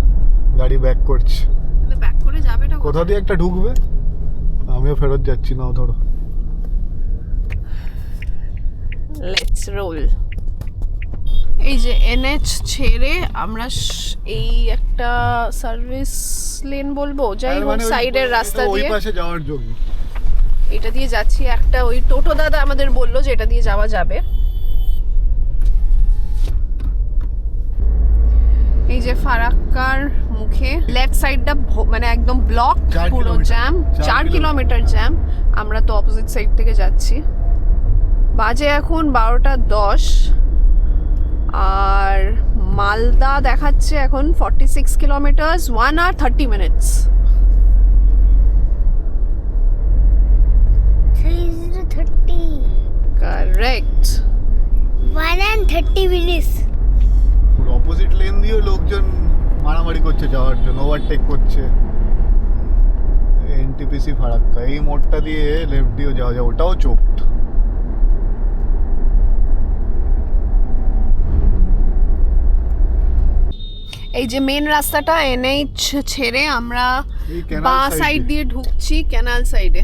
গাড়ি ব্যাক করছে। ব্যাক করে যাবেটা কোথা দিয়ে একটা ঢুকবে, আমিও ফেরত যাচ্ছি। নাও ধরো। Let's role. এই যে এনএইচ ছেড়ে আমরা এই একটা সার্ভিস লেন বলবো, যাই হোক, সাইডের রাস্তা ওই দিয়ে পাশে যাওয়ার জন্য এটা দিয়ে যাচ্ছি। একটা ওই টোটো দাদা আমাদের বললো যে এটা দিয়ে যাওয়া যাবে। এই যে ফারাক্কার মুখে লেফট সাইডটা মানে একদম ব্লক, 4 পুরো কিলোমিটার। Jam, 4 kilometre jam. আমরা তো অপোজিট সাইড থেকে যাচ্ছি। বাজে এখন 12:10 আর মালদা দেখাচ্ছে এখন 46 kilometre, 1 hour 30 minutes। 30. Correct. 1 and 30 minutes. পুরো অপোজিট লেন দিয়েও লোকজন মারামারি করছে যাওয়ার জন্য, ওভারটেক করছে। এনটিপিসি ফারাক্কা, এই মোড়টা দিয়ে লেফট দিয়েও যাওয়া যায়, ওটাও চোখড। এই যে মেন রাস্তাটা এনএইচ ছেড়ে আমরা এই ক্যানাল বাঁ সাইডে। সাইড দিয়ে ঢুকছি ক্যানাল সাইডে।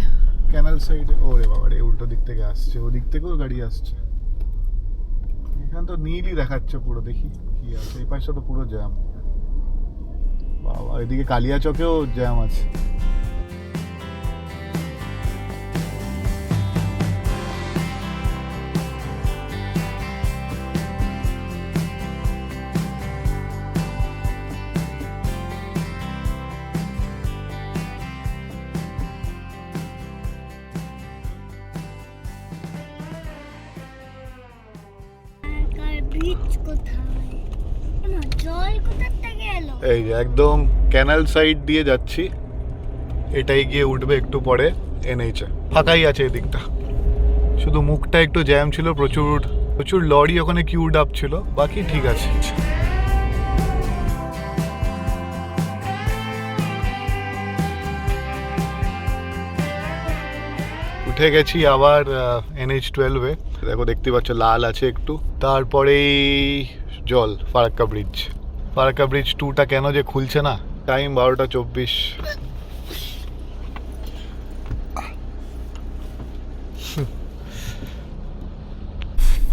ক্যানাল সাইডে, ওরে বাবা রে, উল্টো দিক থেকে আসছে, ওদিক থেকেও গাড়ি আসছে। এখানে তো নীলই দেখাচ্ছে পুরো, দেখি কি আছে। এই পাশটা তো পুরো জ্যাম। বাবা, এদিকে কালিয়াচকেও জ্যাম আছে। আর ব্রিজ কোথায়? না, জল কোথা থেকে এলো? এই যে একদম ক্যানাল সাইড দিয়ে যাচ্ছি, এটাই গিয়ে উঠবে একটু পরে এনএইচে। ফাঁকাই আছে এদিকটা, শুধু মুখটা একটু জ্যাম ছিল, প্রচুর লরি ওখানে কিউড আপ ছিল, বাকি ঠিক আছে। উঠে গেছি আবার NH12-এ। দেখো, দেখতে পাচ্ছ লাল আছে একটু। তারপরেই জল, ফারাক্কা ব্রিজ 2টা কেন যে খুলছে না। টাইম 12:24।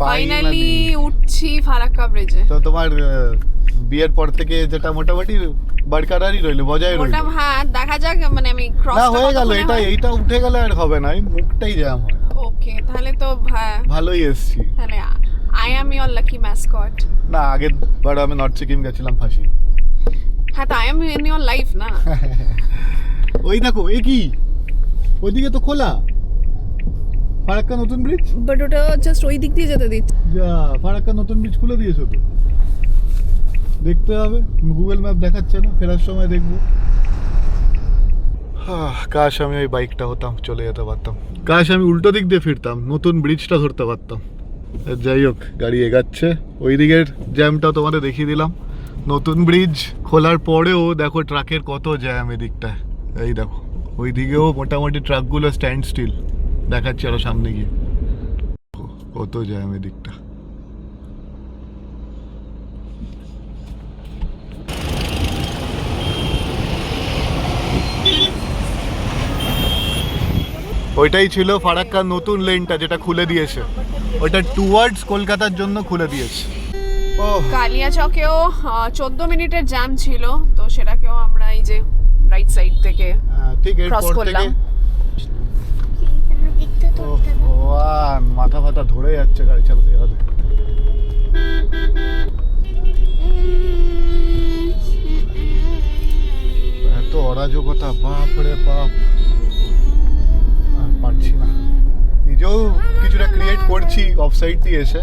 ফাইনালি উঠছি ফারাক্কা ব্রিজে। তো তোমার বিয়ের পর থেকে যেটা মোটামুটি বরকরারই রইলো, বজায় রইলো। ওটা হ্যাঁ, দেখা যাক, মানে আমি ক্রস না, হয়ে গেল এটা, এইটা উঠে গেলে আর হবে না, এই মুখটাই জ্যাম হয়। ওকে, তাহলে তো হ্যাঁ, ভালোই এসছি। তাহলে I am your lucky mascot. না, আগের বার আমি নর্থ সিকিম গেছিলাম ফাঁসি। হ্যাঁ, তো I am in your life না। ওই দেখো, এ কি, ওইদিকে তো খোলা ফারাক্কা নতুন ব্রিজ। বাট ওটা জাস্ট ওই দিক দিয়ে যেতে দিচ্ছে। যা, ফারাক্কা নতুন ব্রিজ খুলে দিয়েছো তো, দেখতে হবে। গুগল ম্যাপ দেখাচ্ছে না, ফেরার সময় দেখবো। কাশ আমি ওই বাইকটা হতাম, চলে যেতে পারতাম। কাশ আমি উল্টো দিক দিয়ে ফিরতাম, নতুন ব্রিজটা ধরতে পারতাম। যাই হোক, গাড়ি এগাচ্ছে। ওই দিকের জ্যামটাও তোমাদের দেখিয়ে দিলাম। নতুন ব্রিজ খোলার পরেও দেখো ট্রাকের কত জ্যাম এদিকটায়। এই দেখো, ওই দিকেও মোটামুটি ট্রাকগুলো স্ট্যান্ড স্টিল দেখাচ্ছে, আরো সামনে গিয়ে কত জ্যাম এদিকটা। ওইটাই ছিল ফারাক্কার নতুন লেনটা, যেটা খুলে দিয়েছে। ওইটা টুয়ার্ডস কলকাতার জন্য খুলে দিয়েছে। ও, কালিয়াচকেও 14 মিনিটের জ্যাম ছিল, তো সেটাকেও আমরা এই যে রাইট সাইড থেকে ঠিক ক্রস এরপর করলাম। থেকে ভগবান, মাথা ফাথা ধরে যাচ্ছে গাড়ি চালাতে চালাতে। এত অরাজকতা, বাপ রে বাপ, আর পারছি না। নিজেও কিছুটা ক্রিয়েট করছি অফ সাইড দিয়ে এসে,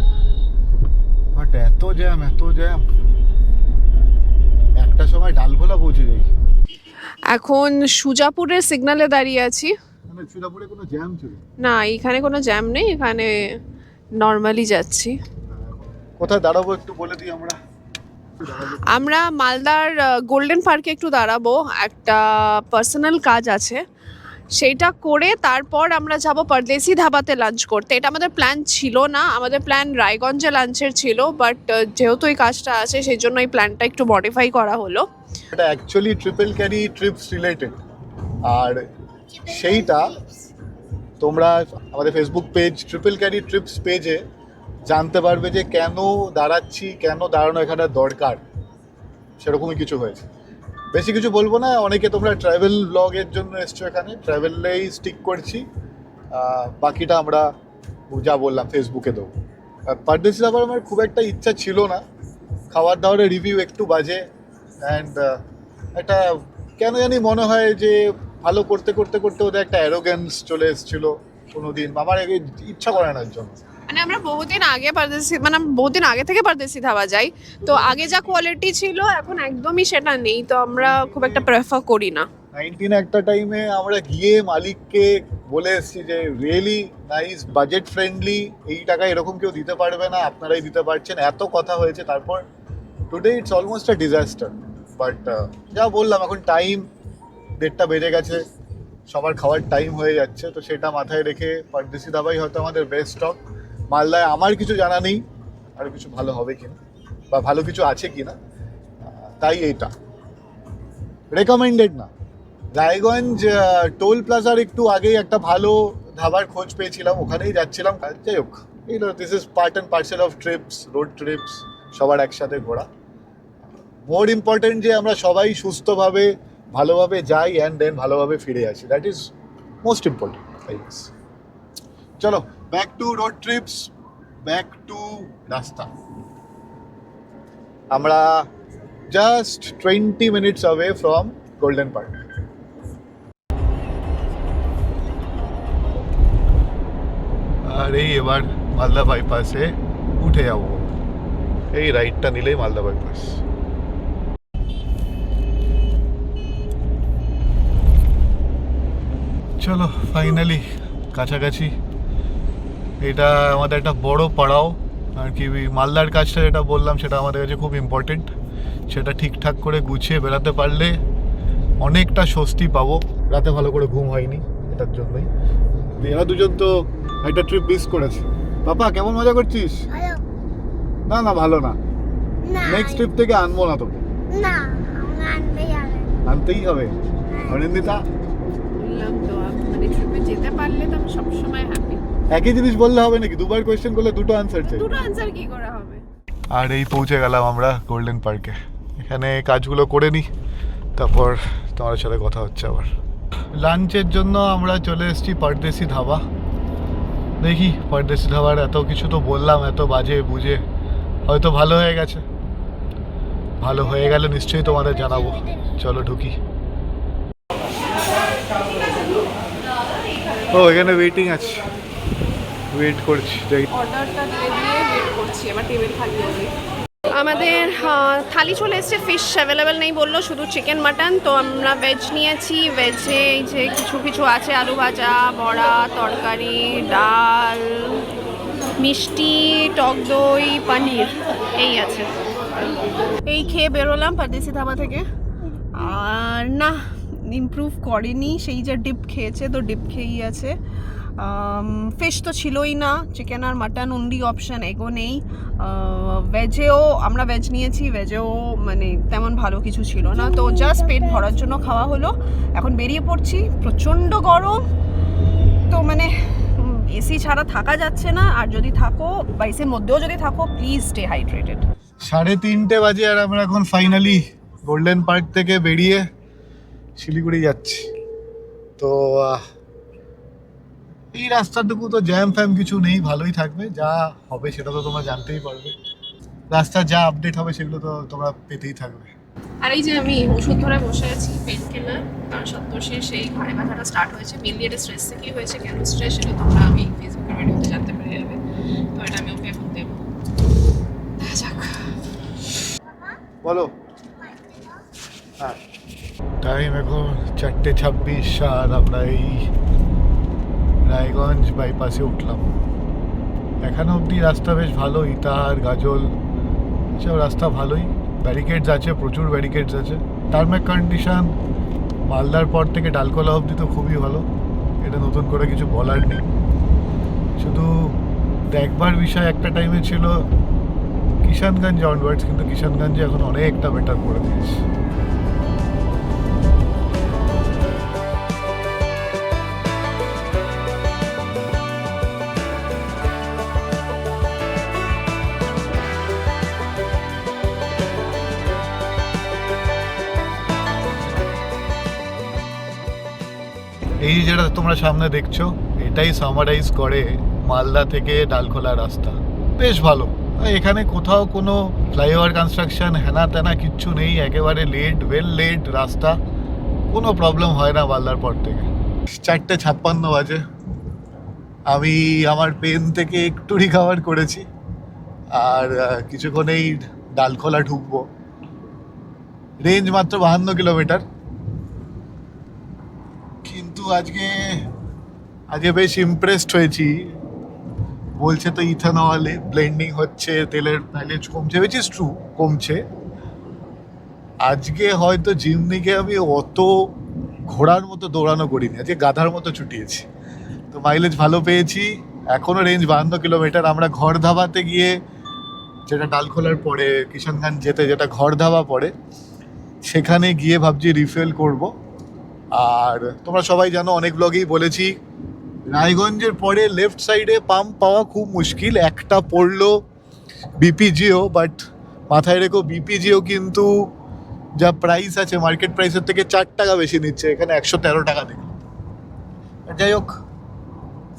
বাট এত জ্যাম, এত জ্যাম। একটা সময় ডালখোলা পৌঁছে যাই। এখন সুজাপুরের সিগনালে দাঁড়িয়ে আছি। মানে সুজাপুরে কোনো জ্যাম ছিল না, এখানে কোনো জ্যাম নেই, এখানে নর্মালি যাচ্ছি। কোথায় দাঁড়াবো একটু বলে দিই আমরা। আমরা মালদার গোল্ডেন পার্কে একটু দাঁড়াবো, একটা পার্সোনাল কাজ আছে, সেইটা করে তারপর আমরা যাব পরদেশি ধাবাতে লাঞ্চ করতে। এটা আমাদের প্ল্যান ছিল না, আমাদের প্ল্যান রায়গঞ্জে লাঞ্চের ছিল, বাট যেহেতু এই কাজটা আছে সেই জন্য এই প্ল্যানটা একটু মডিফাই করা হলো। এটা actually triple carry trips related, আর সেইটা তোমরা আমাদের Facebook page triple carry trips পেজে জানতে পারবে যে কেন দাঁড়াচ্ছি, কেন দাঁড়ানো এখানে দরকার। সেরকমই কিছু হয়েছে, বেশি কিছু বলবো না। অনেকে তোমরা ট্রাভেল ব্লগের জন্য এসছো, এখানে ট্রাভেলেই স্টিক করছি, বাকিটা আমরা যা বললাম ফেসবুকে দেবো। পারদেশি ধাবার আমার খুব একটা ইচ্ছা ছিল না, খাবার দাবারের রিভিউ একটু বাজে, অ্যান্ড একটা কেন জানি মনে হয় যে ভালো করতে করতে করতে ওদের একটা অ্যারোগেন্স চলে এসেছিলো কোনো দিন, আমার ইচ্ছা করে না এর জন্য। মানে আমরা বহুদিন আগে থেকে পরদেশি ধাবা যাই, তো আগে যা কোয়ালিটি ছিল এখন একদমই সেটা নেই, তো আমরা খুব একটা প্রেফার করি না। 19 একটা টাইমে আমরা গিয়ে মালিককে বলে এসেছি যে রিয়েলি নাইস, বাজেট ফ্রেন্ডলি, এই টাকা এরকম কেউ দিতে পারবে না, আপনারাই দিতে পারছেন, এত কথা হয়েছে। তারপর today it's almost a disaster. But যা বললাম, এখন টাইম 1:30 বেজে গেছে, সবার খাওয়ার টাইম হয়ে যাচ্ছে, তো সেটা মাথায় রেখে পরদেশি ধাবাই হয়তো আমাদের বেস্ট স্টক। মালদায় আমার কিছু জানা নেই আর কিছু ভালো হবে কিনা বা ভালো কিছু আছে কিনা, তাই এইটা রেকমেন্ডেড না। রায়গঞ্জ টোল প্লাজার একটু আগেই একটা ভালো ধাবার খোঁজ পেয়েছিলাম, ওখানেই যাচ্ছিলাম। যাই হোক, this is part and parcel of TRIPS, road TRIPS, সবার একসাথে ঘোরা। মোর ইম্পর্টেন্ট যে আমরা সবাই সুস্থভাবে ভালোভাবে যাই অ্যান্ড দেন ভালোভাবে ফিরে আসি, that is most important, I guess. চলো, back to road trips, back to রাস্তা। আমরা just 20 minutes away from Golden Park. আর এই এবার মালদা বাইপাসে উঠে যাব, এই রাইটটা নিলেই মালদা বাইপাস। চলো, ফাইনালি কাছাকাছি। এটা আমাদের একটা বড় পাড়াও আর কি। মালদার কাজটা যেটা বললাম সেটা আমাদের কাছে খুব ইম্পর্টেন্ট, সেটা ঠিকঠাক করে গুছিয়ে বেড়াতে পারলে অনেকটা স্বস্তি পাবো। রাতে ভালো করে ঘুম হয়নি এটার জন্যই। এরা দুজন তো একটা ট্রিপ মিস করেছে। পাপা কেমন মজা করছিস? না না, ভালো না, নেক্সট ট্রিপ থেকে আনবো না তোকে। না, আনতেই হবে। অনিন্দিতা, বললাম তো, মানে ট্রিপে যেতে পারলে তো আমি সবসময় হ্যাপি। একই জিনিস বললে হবে নাকি? দুবার কোয়েশ্চেন করলে দুটো আনসার চাই। দুটো আনসার কি করে হবে? আর এই পৌঁছে গেলাম আমরা গোল্ডেন পার্কে। এখানে কাজগুলো করে নিই, তারপর তোমার সাথে কথা হচ্ছে আবার। লাঞ্চের জন্য আমরা চলে এসেছি পরদেশি ধাবা। দেখি পরদেশি ধাবার এত কিছু তো বললাম, এত বাজে বুঝে, হয়তো ভালো হয়ে গেছে। ভালো হয়ে গেলে নিশ্চয়ই তোমাদের জানাবো। চলো ঢুকি। ও, এখানে ওয়েটিং আছে, ওয়েট করছি। অর্ডারটা দিয়ে ওয়েট করছি, এবার টেবিল খালি হবে। আমাদের থালি চলে এসছে, ফিশ অ্যাভেলেবেল নেই বললো, শুধু চিকেন মাটন। তো আমরা ভেজ নিয়েছি। ভেজে এই যে কিছু কিছু আছে, আলু ভাজা, বড়া, তরকারি, ডাল, মিষ্টি, টক দই, পনির, এই আছে। এই খেয়ে বেরোলাম পরদেশি ধাবা থেকে, আর না ইমপ্রুভ করেনি। সেই যে ডিপ খেয়েছে, তো ডিপ খেয়েই আছে। ফিশ তো ছিলই না, চিকেন আর মাটন অনলি অপশান, এগো নেই। ভেজেও আমরা ভেজ নিয়েছি, ভেজেও মানে তেমন ভালো কিছু ছিল না। তো জাস্ট পেট ভরার জন্য খাওয়া হলো। এখন বেরিয়ে পড়ছি, প্রচণ্ড গরম, তো মানে এসি ছাড়া থাকা যাচ্ছে না। আর যদি থাকো বা এসির মধ্যেও যদি থাকো, প্লিজ স্টে হাইড্রেটেড। 3:30 বাজে আর আমরা এখন ফাইনালি গোল্ডেন পার্ক থেকে বেরিয়ে শিলিগুড়ি যাচ্ছি। তো এই রাস্তাটুকু তো জ্যাম ফ্যাম কিছু নেই, ভালোই থাকবে, যা হবে সেটা তো তোমরা জানতেই পারবে, রাস্তার যা আপডেট হবে সেগুলো তো তোমরা পেতেই থাকবে। আর এই যে আমি ওষুধ ধরে বসে আছি, পেন কিলার, কারণ সপ্তর্ষির সেই ঘাড়ে ব্যথাটা স্টার্ট হয়েছে, মেনলি এটা স্ট্রেস থেকেই হয়েছে। কেন স্ট্রেস সেটা তোমরা আমি ফেসবুকের ভিডিওতে জানতে পেরে যাবে। তো এটা আমি ওকে এখন দেবো। যাক, বলো। হ্যাঁ, টাইম এখন 4:26 আর আমরা এই রায়গঞ্জ বাইপাসে উঠলাম। এখানে অবধি রাস্তা বেশ ভালো, ইটাহার, গাজল এসব রাস্তা ভালোই, ব্যারিকেডস আছে, প্রচুর ব্যারিকেডস আছে। টার্মেক কন্ডিশন মালদার পর থেকে ডালকোলা অবধি তো খুবই ভালো, এটা নতুন করে কিছু বলার নেই। শুধু দেখবার বিষয় একটা টাইমে ছিল কিষানগঞ্জ অনওয়ার্ডস, কিন্তু কিষানগঞ্জে এখন অনেকটা বেটার করে দিয়েছে। এই যেটা তোমরা সামনে দেখছো, এটাই সামারাইজ করে মালদা থেকে ডালখোলা রাস্তা। বেশ ভালো, এখানে কোথাও কোনো ফ্লাইওভার কনস্ট্রাকশন হেনা তেনা কিচ্ছু নেই, একেবারে ওয়েল লেড রাস্তা, কোনো প্রবলেম হয় না মালদার পর থেকে। 4:56 বাজে, আমি আমার পেন থেকে একটু রিকভার করেছি, আর কিছুক্ষণেই ডালখোলা ঢুকবো। রেঞ্জ মাত্র 52 কিলোমিটার, কিন্তু আজকে বেশ ইমপ্রেসড হয়েছি। বলছে তো ইথানলে ব্লেন্ডিং হচ্ছে, তেলের মাইলেজ কমছে, উইচ ইজ ট্রু, কমছে। আজকে হয়তো জিমনিকে আমি অত ঘোড়ার মতো দৌড়ানো করিনি, আজকে গাধার মতো ছুটিয়েছি, তো মাইলেজ ভালো পেয়েছি। এখনও রেঞ্জ 52 কিলোমিটার। আমরা ঘর ধাবাতে গিয়ে, যেটা ডালখোলার পরে কিষানগঞ্জ যেতে যেটা ঘর ধাবা পড়ে, সেখানে গিয়ে ভাবছি রিফিল করব। আর তোমরা সবাই জানো, অনেক ব্লগেই বলেছি, রায়গঞ্জের পরে লেফট সাইডে পাম্প পাওয়া খুব মুশকিল। একটা পড়লো বিপিজিও, বাট মাথায় রেখো বিপিজিও কিন্তু যা প্রাইস আছে মার্কেট প্রাইসের থেকে 4 টাকা বেশি নিচ্ছে, এখানে 113 টাকা দেখো। যাই হোক,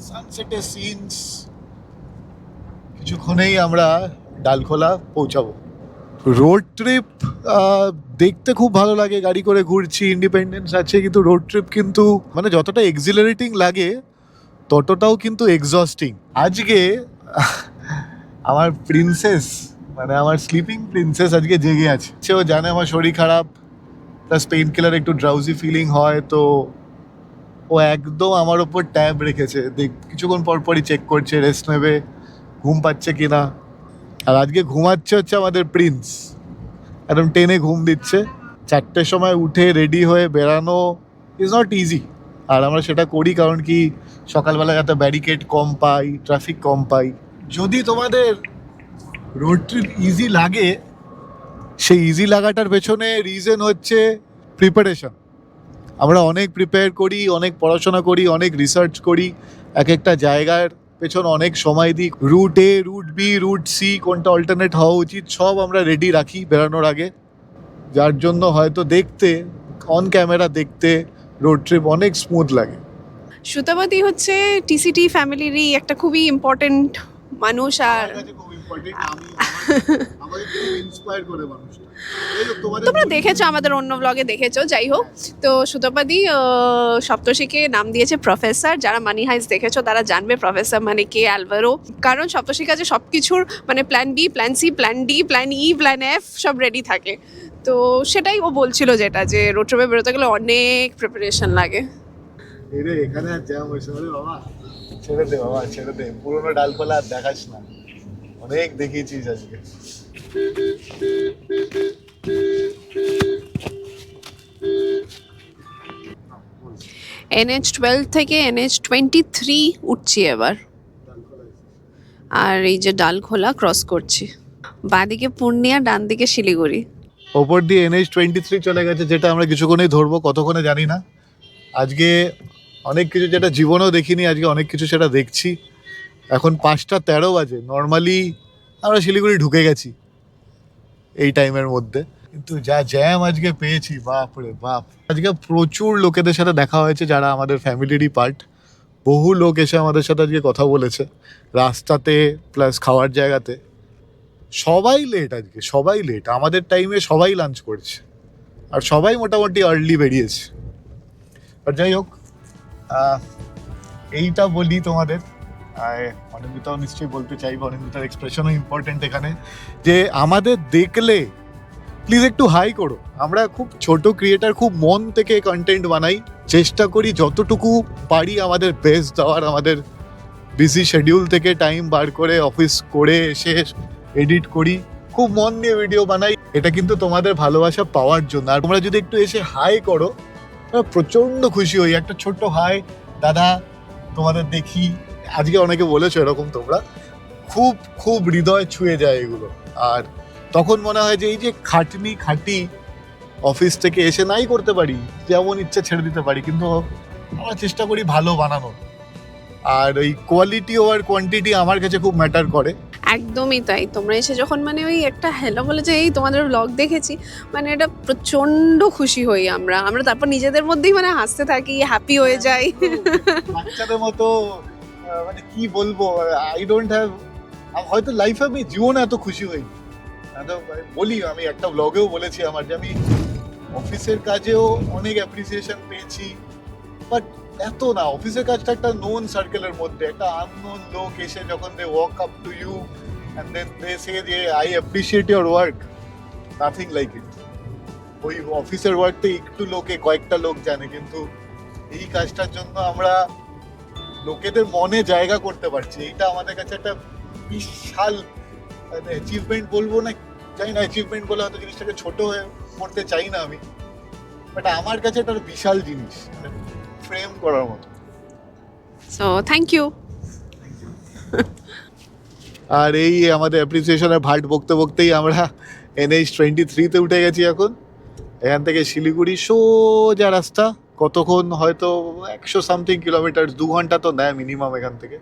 সানসেটের সিনস, কিছুক্ষণেই আমরা ডালখোলা পৌঁছাবো। রোড ট্রিপ দেখতে খুব ভালো লাগে, গাড়ি করে ঘুরছি, ইন্ডিপেন্ডেন্স আছে, কিন্তু রোড ট্রিপ কিন্তু মানে যতটা এক্সিলারেটিং লাগে ততটাও কিন্তু এক্সস্টিং। আজকে আমার প্রিন্সেস, মানে আমার স্লিপিং প্রিন্সেস আজকে জেগে আছে। সেও জানে আমার শরীর খারাপ, প্লাস পেইন কিলার, একটু ড্রাউজি ফিলিং হয়, তো ও একদম আমার ওপর ট্যাব রেখেছে, কিছুক্ষণ পর পরই চেক করছে রেস্ট নেবে, ঘুম পাচ্ছে কিনা। আর আজকে ঘুমাচ্ছে হচ্ছে আমাদের প্রিন্স, একদম টেনে ঘুম দিচ্ছে। 4টের সময় উঠে রেডি হয়ে বেরানো ইজ নট ইজি, আর আমরা সেটা করি কারণ কি সকালবেলা যাতে ব্যারিকেড কম পাই, ট্রাফিক কম পাই। যদি তোমাদের রোড ট্রিপ ইজি লাগে, সেই ইজি লাগাটার পেছনে রিজন হচ্ছে প্রিপারেশন। আমরা অনেক প্রিপেয়ার করি, অনেক পড়াশোনা করি, অনেক রিসার্চ করি, এক একটা জায়গার পেছনে অনেক সময় দিই। রুট এ, রুট বি, রুট সি, কোনটা অল্টারনেট হওয়া উচিত, সব আমরা রেডি রাখি বেরোনোর আগে, যার জন্য হয়তো দেখতে অন ক্যামেরা দেখতে রোড ট্রিপ অনেক স্মুথ লাগে। সুতাবাদী হচ্ছে টিসিটি ফ্যামিলিরই একটা খুবই ইম্পর্টেন্ট মানুষ। আর তোমরা দেখেছো, আমাদের অন্য ব্লগে দেখেছো। যাই হোক, তো সুতপাদি সপ্তর্ষিকে নাম দিয়েছে প্রফেসর। যারা মানি হাইস দেখেছো তারা জানবে প্রফেসর মানে কে, অ্যালভারো। কারণ সপ্তর্ষির কাছে সব কিছুর মানে plan B, plan C, plan D, plan E, plan F সব রেডি থাকে। তো সেটাই ও বলছিল, যেটা যে রোড ট্রিপে বেরোতে গেলে অনেক প্রিপারেশন লাগে। এখানে আর জ্যাম হয়েছে বাবা, ছেড়ে দে বাবা, ছেড়ে দে, পুরোনো ডালখোলা আর দেখাস না, অনেক দেখিয়েছিস আজকে। NH12 থেকে NH23 উঠছি এবার, আর এই যে ডালখোলা ক্রস করছি। বাঁদিকে পূর্ণিয়া, ডান দিকে শিলিগুড়ি। ওপর দিয়ে NH23 চলে গেছে, যেটা আমরা কিছুক্ষণেই ধরবো, কতক্ষণে জানি না। আজকে অনেক কিছু যেটা জীবনেও দেখিনি, আজকে অনেক কিছু সেটা দেখছি। এখন 5:13 বাজে, নর্মালি আমরা শিলিগুড়ি ঢুকে গেছি এই টাইমের মধ্যে, কিন্তু যা জ্যাম আজকে পেয়েছি, বাপ রে বাপ। আজকে প্রচুর লোকেদের সাথে দেখা হয়েছে যারা আমাদের ফ্যামিলিরই পার্ট, বহু লোক এসে আমাদের সাথে আজকে কথা বলেছে রাস্তাতে প্লাস খাওয়ার জায়গাতে। সবাই লেট আজকে, সবাই লেট। আমাদের টাইমে সবাই লাঞ্চ করছে আর সবাই মোটামুটি আর্লি বেরিয়েছে। আর যাই হোক, এইটা বলি তোমাদের, অনিন্দিতাও নিশ্চয়ই বলতে চাইবে, অনিন্দিতার এক্সপ্রেশনও ইম্পর্টেন্ট এখানে, যে আমাদের দেখলে প্লিজ একটু হাই করো। আমরা খুব ছোট ক্রিয়েটার, খুব মন থেকে কন্টেন্ট বানাই, চেষ্টা করি যতটুকু পারি আমাদের বেস্ট দেওয়ার। আমাদের বিজি শিডিউল থেকে টাইম বার করে অফিস করে এসে এডিট করি, খুব মন দিয়ে ভিডিও বানাই। এটা কিন্তু তোমাদের ভালোবাসা পাওয়ার জন্য। আর তোমরা যদি একটু এসে হাই করো, প্রচন্ড খুশি হই। একটা ছোট্ট হাই, দাদা তোমাদের দেখি, আজকে অনেকে বলেছো এরকম, তোমরা খুব খুব হৃদয় ছুঁয়ে যায় এগুলো। আর তখন মনে হয় যে এই যে খাটি অফিস থেকে এসে নাই করতে পারি, যেমন ইচ্ছা ছেড়ে দিতে পারি, কিন্তু আমরা চেষ্টা করি ভালো বানানোর। আর ওই কোয়ালিটি ওভার কোয়ান্টিটি আমার কাছে খুব ম্যাটার করে। একদমই তাই। তোমরা এসে যখন মানে ওই একটা হ্যালো বলে যে এই তোমাদের ব্লগ দেখেছি, মানে এটা প্রচন্ড খুশি হই আমরা। তারপর নিজেদের মধ্যেই মানে হাসতে থাকি, হ্যাপি হয়ে যাই। বাচ্চাদের মতো, মানে কি বলবো, আই ডোন্ট হ্যাভ, হয়তো লাইফে আমি জীবনে এত খুশি হই। বলি, আমি একটা ব্লগেও বলেছি আমার, যে আমি অফিসের কাজেও অনেক অ্যাপ্রিসিয়েশন পেয়েছি, বাট এত না। অফিসের কাজটা একটা নোন সার্কেলের মধ্যে, একটা আননোন লোক এসে যখন they walk up to you and then they say যে I appreciate your work, nothing like it. ওই অফিসের ওয়ার্কটা একটু লোকে, কয়েকটা লোক জানে, কিন্তু এই কাজটার জন্য আমরা লোকেদের মনে জায়গা করতে পারছি। এইটা আমাদের কাছে একটা বিশাল অ্যাচিভমেন্ট বলবো না, জানি না, অ্যাচিভমেন্ট বলে হয়তো জিনিসটাকে ছোট হয়ে করতে চাই না আমি, বাট আমার কাছে একটা বিশাল জিনিস, ফ্রেম করার মতো। So thank you. আর এই আমাদের অ্যাপ্রিসিয়েশনের ভাট বকতে বকতেই আমরা NH-23-তে উঠে গেছি এখন। এখান থেকে শিলিগুড়ি সোজা রাস্তা, কতক্ষণ, হয়তো 100 সামথিং কিলোমিটার, 2 ঘন্টা তো নেয় মিনিমাম এখান থেকে।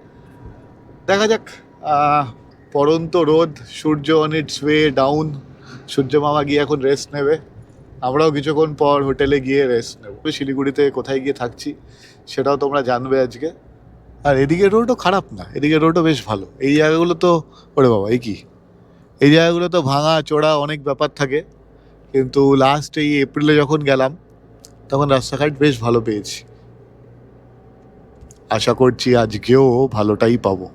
দেখা যাক, পরন্ত রোদ, সূর্য অন ইটস ওয়ে ডাউন। সূর্য মামা গিয়ে এখন রেস্ট নেবে, আমরাও কিছুক্ষণ পর হোটেলে গিয়ে রেস্ট নেব। শিলিগুড়িতে কোথায় গিয়ে থাকছি সেটাও তোমরা জানবে আজকে। আর এদিকে রোডও খারাপ না, এদিকে রোডও বেশ ভালো। এই জায়গাগুলো তো, ওরে বাবা এই কি, এই জায়গাগুলো তো ভাঙা চোরা অনেক ব্যাপার থাকে, কিন্তু লাস্ট এই এপ্রিলে যখন গেলাম তখন রাস্তাঘাট বেশ ভালো পেয়েছি। আশা করছি আজকেও ভালোটাই পাবো।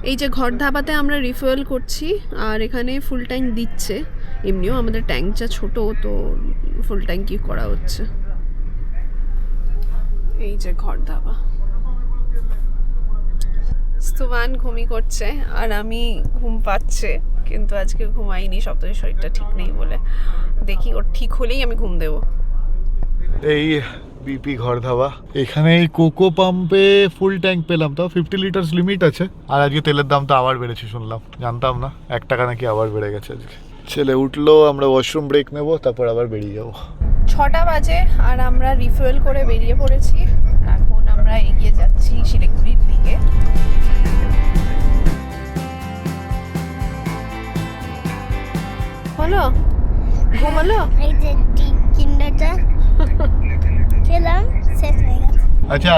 এই যে ঘর ধাবাতে আমরা রিফুয়েল করছি, আর এখানে ফুল ট্যাঙ্ক দিচ্ছে। এমনিও আমাদের ট্যাঙ্কটা ছোট, তো ফুল ট্যাঙ্কই করা হচ্ছে। এই যে ঘর ধাবা। স্তুবান ঘুমি করছে আর আমি ঘুম পাচ্ছে, কিন্তু আজকে ঘুমাইনি, সপ্তাহের শরীরটা ঠিক নেই বলে। দেখি ওর ঠিক হলেই আমি ঘুম দেবো। এই বিপি ঘর ধাবা, এখানে এই কোকো পাম্পে ফুল ট্যাঙ্ক পেলাম, তাও 50 লিটার্স লিমিট আছে। আর আজকে তেলের দাম তো আবার বেড়েছে শুনলাম, জানতাম না, 1 টাকা নাকি আবার বেড়ে গেছে আজকে। ছেলে উঠলো, আমরা ওয়াশরুম ব্রেক নেবো, তারপর আবার বেরিয়ে যাবো। 6টা বাজে আর আমরা রিফুয়েল করে বেরিয়ে পড়েছি। এখন আমরা এগিয়ে যাচ্ছি শিলিগুড়ির দিকে। হলো ঘুমালো, এই যে কিন্ডারটা খেলাম, শেষ হয়ে গেছে। আচ্ছা,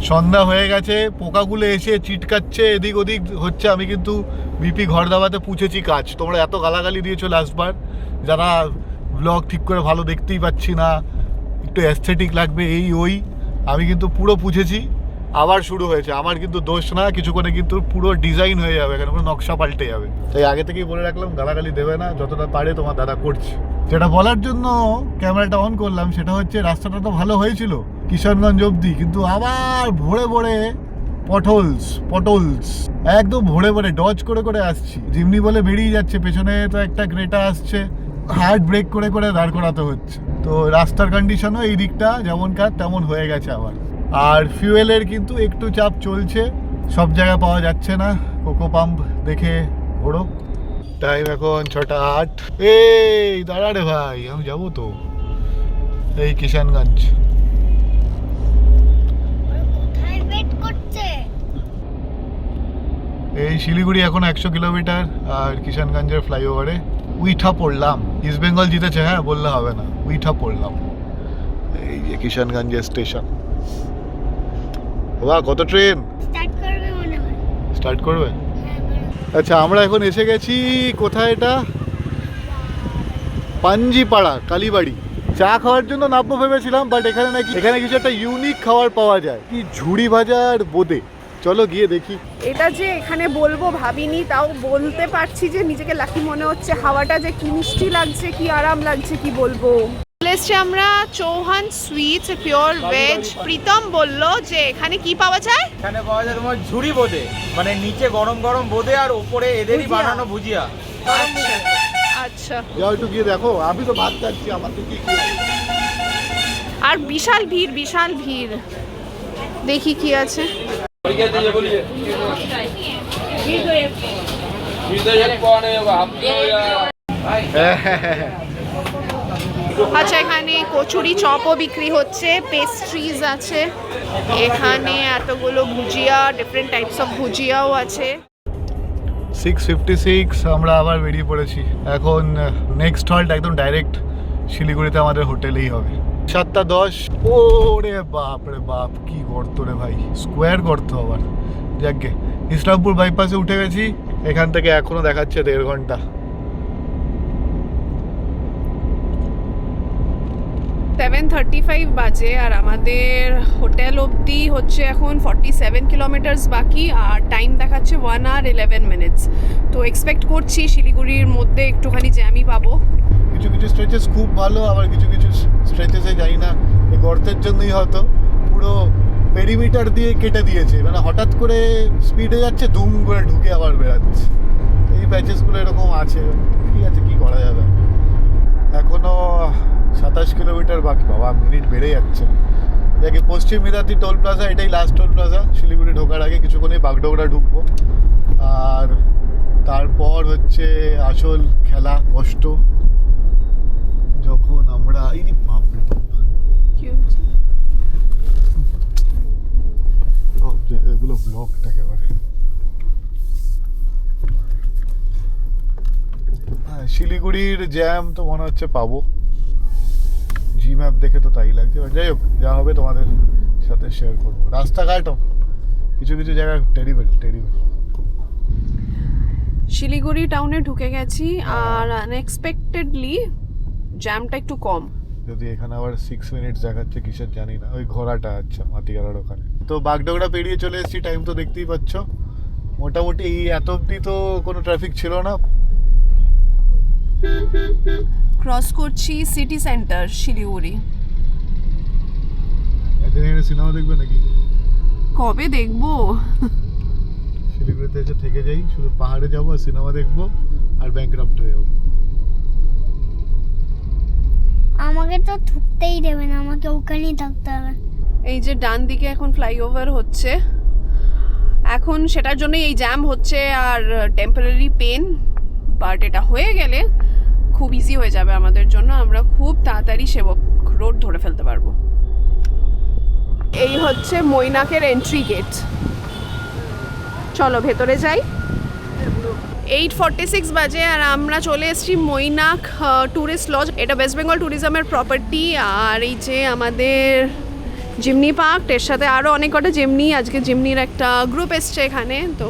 সন্ধ্যা হয়ে গেছে, পোকাগুলো এসে চিটকাচ্ছে এদিক ওদিক হচ্ছে। আমি কিন্তু বিপি ঘর ধাবাতে পুছেছি কাজ। তোমরা এত গালাগালি দিয়েছো লাস্টবার, যারা ব্লগ ঠিক করে ভালো দেখতেই পাচ্ছি না, একটু অ্যাস্থেটিক লাগবে এই ওই, আমি কিন্তু পুরো পুছেছি। আবার শুরু হয়েছে, আমার কিন্তু দোষ না, কিছুক্ষণে কিন্তু পুরো ডিজাইন হয়ে যাবে, এখানে পুরো নকশা পাল্টে যাবে। তাই আগে থেকেই বলে রাখলাম, গালাগালি দেবে না, যতটা পারে তোমার দাদা করছে। যেটা বলার জন্য ক্যামেরাটা অন করলাম সেটা হচ্ছে, রাস্তাটা তো ভালো হয়েছিল কিষানগঞ্জ অবধি, কিন্তু আবার ভোরে ভোরে পটলস একদম ভোরে ভোরে ডজ করে করে আসছি। জিমনি বলে বেরিয়ে যাচ্ছে, পেছনে তো একটা ক্রেটা আসছে, হার্ড ব্রেক করে করে দাঁড় করাতে হচ্ছে। তো রাস্তার কন্ডিশনও এই দিকটা যেমন কাজ তেমন হয়ে গেছে আবার। আর ফিউয়েলের কিন্তু একটু চাপ চলছে, সব জায়গায় পাওয়া যাচ্ছে না। কোকো পাম্প দেখে ওড়ো। টাইম এখন 6টা 8। এই দাঁড়া রে ভাই, আমি যাবো তো এই কিষানগঞ্জ। কোথায় ওয়েট করছে? এই শিলিগুড়ি এখন 100 কিলোমিটার, আর কিষানগঞ্জের ফ্লাইওভারে উইঠা পড়লাম। ইস্ট বেঙ্গল জিতেছে, হ্যাঁ বললে হবে না, উইঠা পড়লাম। এই যে কিষানগঞ্জের স্টেশন। বাহ, কত ট্রেন স্টার্ট করবে মনে হয়। স্টার্ট করবে। হ্যাঁ, করবে। আচ্ছা, আমরা এখন এসে গেছি কোথায়, এটা পাঞ্জিপাড়া কালীবাড়ি। চা খাওয়ার জন্য নামবো ভেবেছিলাম, বাট এখানে নাকি এখানে কিছু একটা ইউনিক খাবার পাওয়া যায়, কি ঝুড়ি ভাজা আর বোঁদে। চলো গিয়ে দেখি। এটা যে এখানে বলবো ভাবিনি, তাও বলতে পারছি যে নিজেকে লাকি মনে হচ্ছে। হাওয়াটা যে কি মিষ্টি লাগছে, কি আরাম লাগছে, কি বলবো। চলে এসছি আমরা Chauhan sweets pure veg. Pritam বললো যে এখানে কি পাওয়া যায়। এখানে পাওয়া যায় তোমার ঝুড়ি বোঁদে, মানে নিচে গরম গরম বোঁদে আর ওপরে এদেরই ভুজিয়া। বানানো ভুজিয়া। আচ্ছা আচ্ছা। যাও একটু গিয়ে দেখো, আমি তো ভাত খাচ্ছি, আমার তো কি আর বিশাল ভিড়, বিশাল ভিড়। দেখি কি আছে। আচ্ছা, এখানে কচুরি চপও বিক্রি হচ্ছে, পেস্ট্রিজ আছে, এখানে এতগুলো ভুজিয়া, ডিফারেন্ট টাইপস অফ ভুজিয়াও আছে। 6:56 আমরা আবার বেরিয়ে পড়েছি। এখন নেক্সট হল্ট একদম ডাইরেক্ট শিলিগুড়িতে আমাদের হোটেলেই হবে। 7:10। ওরে বাপ রে বাপ, কি গর্ত রে ভাই, স্কোয়ার গর্ত আবার। যাকগে, ইসলামপুর বাইপাসে উঠে গেছি। এখান থেকে এখনো দেখাচ্ছে 1.5 ঘন্টা। 7:35 বাজে আর আমাদের হোটেল অবধি হচ্ছে এখন 47 কিলোমিটার্স বাকি, আর টাইম দেখাচ্ছে 1 hour 11 minutes। তো এক্সপেক্ট করছি শিলিগুড়ির মধ্যে একটুখানি জ্যামই পাবো। কিছু কিছু স্ট্রেচেস খুব ভালো, আবার কিছু কিছু স্ট্রেচেসে যাই না, এই গর্তের জন্যই হয়তো পুরো পেরিমিটার দিয়ে কেটে দিয়েছে, মানে হঠাৎ করে স্পিডে যাচ্ছে, দুম করে ঢুকে আবার বেরাচ্ছে। এই প্যাচেসগুলো এরকম আছে, ঠিক আছে, কি করা যাবে। এখনো 27 কিলোমিটার বাকি। বাবা, মিনিট বেড়ে যাচ্ছে। দেখি, পশ্চিম মিদাতি টোল প্লাজা, এটাই লাস্ট টোল প্লাজা শিলিগুড়ি ঢোকার আগে। কিছুক্ষণই বাগডোগরা ঢুকবো, আর তারপর হচ্ছে আসল খেলা কষ্ট, যখন আমরা এই বাপরে সব জায়গাগুলো ব্লকড একেবারে। হ্যাঁ, শিলিগুড়ির জ্যাম তো মনে হচ্ছে পাবো, জি ম্যাপ দেখে তো তাই লাগছে। যাই হোক, যা হবে তোমাদের সাথে শেয়ার করবো। রাস্তাঘাটও কিছু কিছু জায়গা টেরিবল টেরিবল। শিলিগুড়ি টাউনে ঢুকে গেছি, আর আনএক্সপেক্টেডলি জ্যামটা একটু কম। যদি এখানে আবার 6 মিনিটস দেখাচ্ছে কিসের জানি না, ওই ঘোড়াটা। আচ্ছা, মাটিগাড়ার ওখানে। তো বাগডোগরা পেরিয়ে চলে এসেছি, টাইম তো দেখতেই পাচ্ছ। মোটামুটি এই এত অব্দি তো কোনো ট্রাফিক ছিল না। ক্রস করছি সিটি সেন্টার শিলিগুড়ি। একদিন এখানে সিনেমা দেখবে নাকি? কবে দেখবো? শিলিগুড়িতে এসে থেকে যাই, শুধু পাহাড়ে যাবো আর সিনেমা দেখবো আর ব্যাংকরাপ্ট হয়ে যাবো। আমাকে তো ঢুকতেই দেবে না, আমাকে ওখানেই থাকতে হবে। এই যে ডান দিকে এখন ফ্লাইওভার হচ্ছে, এখন সেটার জন্যই এই জ্যাম হচ্ছে আর টেম্পোরারি পেন, বাট এটা হয়ে গেলে খুব ইজি হয়ে যাবে আমাদের জন্য। আমরা খুব তাড়াতাড়ি সেবক রোড ধরে ফেলতে পারবো। এই হচ্ছে মৈনাকের এন্ট্রি গেট। চলো ভেতরে যাই। 8:46 বাজে আর আমরা চলে এসেছি মৈনাক ট্যুরিস্ট লজ। এটা ওয়েস্ট বেঙ্গল ট্যুরিজমের প্রপার্টি। আর এই যে আমাদের জিমনি পার্ক, এর সাথে আরও অনেক কটা জিমনি, আজকে জিমনির একটা গ্রুপ এসছে এখানে, তো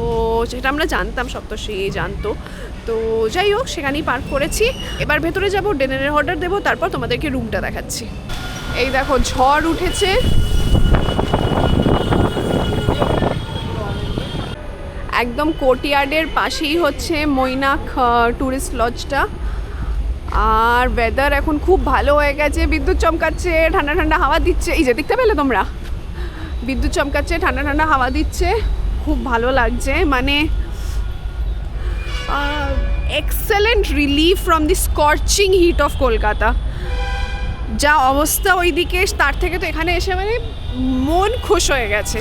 সেটা আমরা জানতাম, সপ্তর্ষি জানতো। তো যাই হোক, সেখানেই পার্ক করেছি। এবার ভেতরে যাব, ডিনারের অর্ডার দেবো, তারপর তোমাদেরকে রুমটা দেখাচ্ছি। এই দেখো, ঝড় উঠেছে। একদম কোর্টইয়ার্ডের পাশেই হচ্ছে মৈনাক ট্যুরিস্ট লজটা। আর ওয়েদার এখন খুব ভালো হয়ে গেছে, বিদ্যুৎ চমকাচ্ছে, ঠান্ডা ঠান্ডা হাওয়া দিচ্ছে। এই যে দেখতে পেলে তোমরা, বিদ্যুৎ চমকাচ্ছে, ঠান্ডা ঠান্ডা হাওয়া দিচ্ছে, খুব ভালো লাগছে। মানে excellent relief from the scorching heat of Kolkata. যা অবস্থা ওইদিকে, তার থেকে তো এখানে এসে মানে মন খুশ হয়ে গেছে।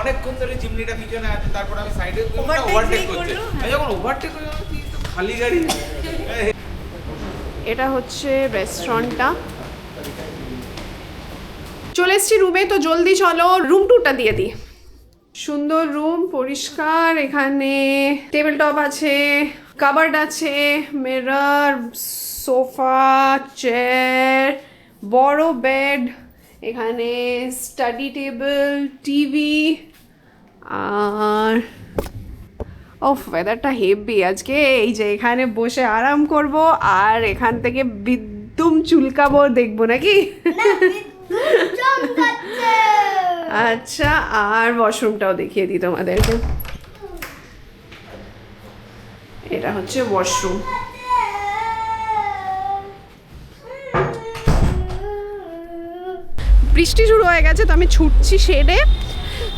অনেকক্ষণ ধরে জিমনিটা পিছনে আছে, তারপর আমি সাইডে ওভারটেক করছি। আমি যখন ওভারটেক করি খালি গাড়ি। এটা হচ্ছে রেস্টুরেন্টটা। চলে এসছি রুমে, তো জলদি চলো রুম টুরটা দিয়ে দিই। সুন্দর রুম, পরিষ্কার। এখানে টেবিল টপ আছে, কাবার্ড আছে, মিরর, সোফা, চেয়ার, বড় বেড, এখানে স্টাডি টেবিল, টিভি, আর ওয়েদারটা হেভি আজকে। এই যে এখানে বসে আরাম করব আর এখান থেকে বিদ্যুম চুলকাবো, দেখবো নাকি? আচ্ছা, আর ওয়াশরুমটাও দেখিয়ে দিই তোমাদেরকে। এটা হচ্ছে ওয়াশরুম। বৃষ্টি শুরু হয়ে গেছে, তো আমি ছুটছি শেডে।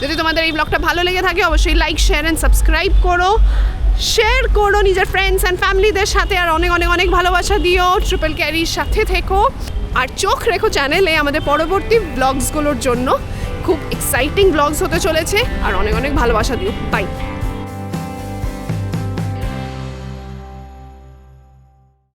যদি তোমাদের এই ব্লগটা ভালো লেগে থাকে অবশ্যই লাইক, শেয়ার অ্যান্ড সাবস্ক্রাইব করো, শেয়ার করো নিজের ফ্রেন্ডস অ্যান্ড ফ্যামিলিদের সাথে, আর অনেক অনেক অনেক ভালোবাসা দিও। ট্রিপল ক্যারির সাথে থেকো আর চোখ রেখো চ্যানেলে আমাদের পরবর্তী ব্লগসগুলোর জন্য। খুব এক্সাইটিং ব্লগস হতে চলেছে, আর অনেক অনেক ভালোবাসা দিও। বাই।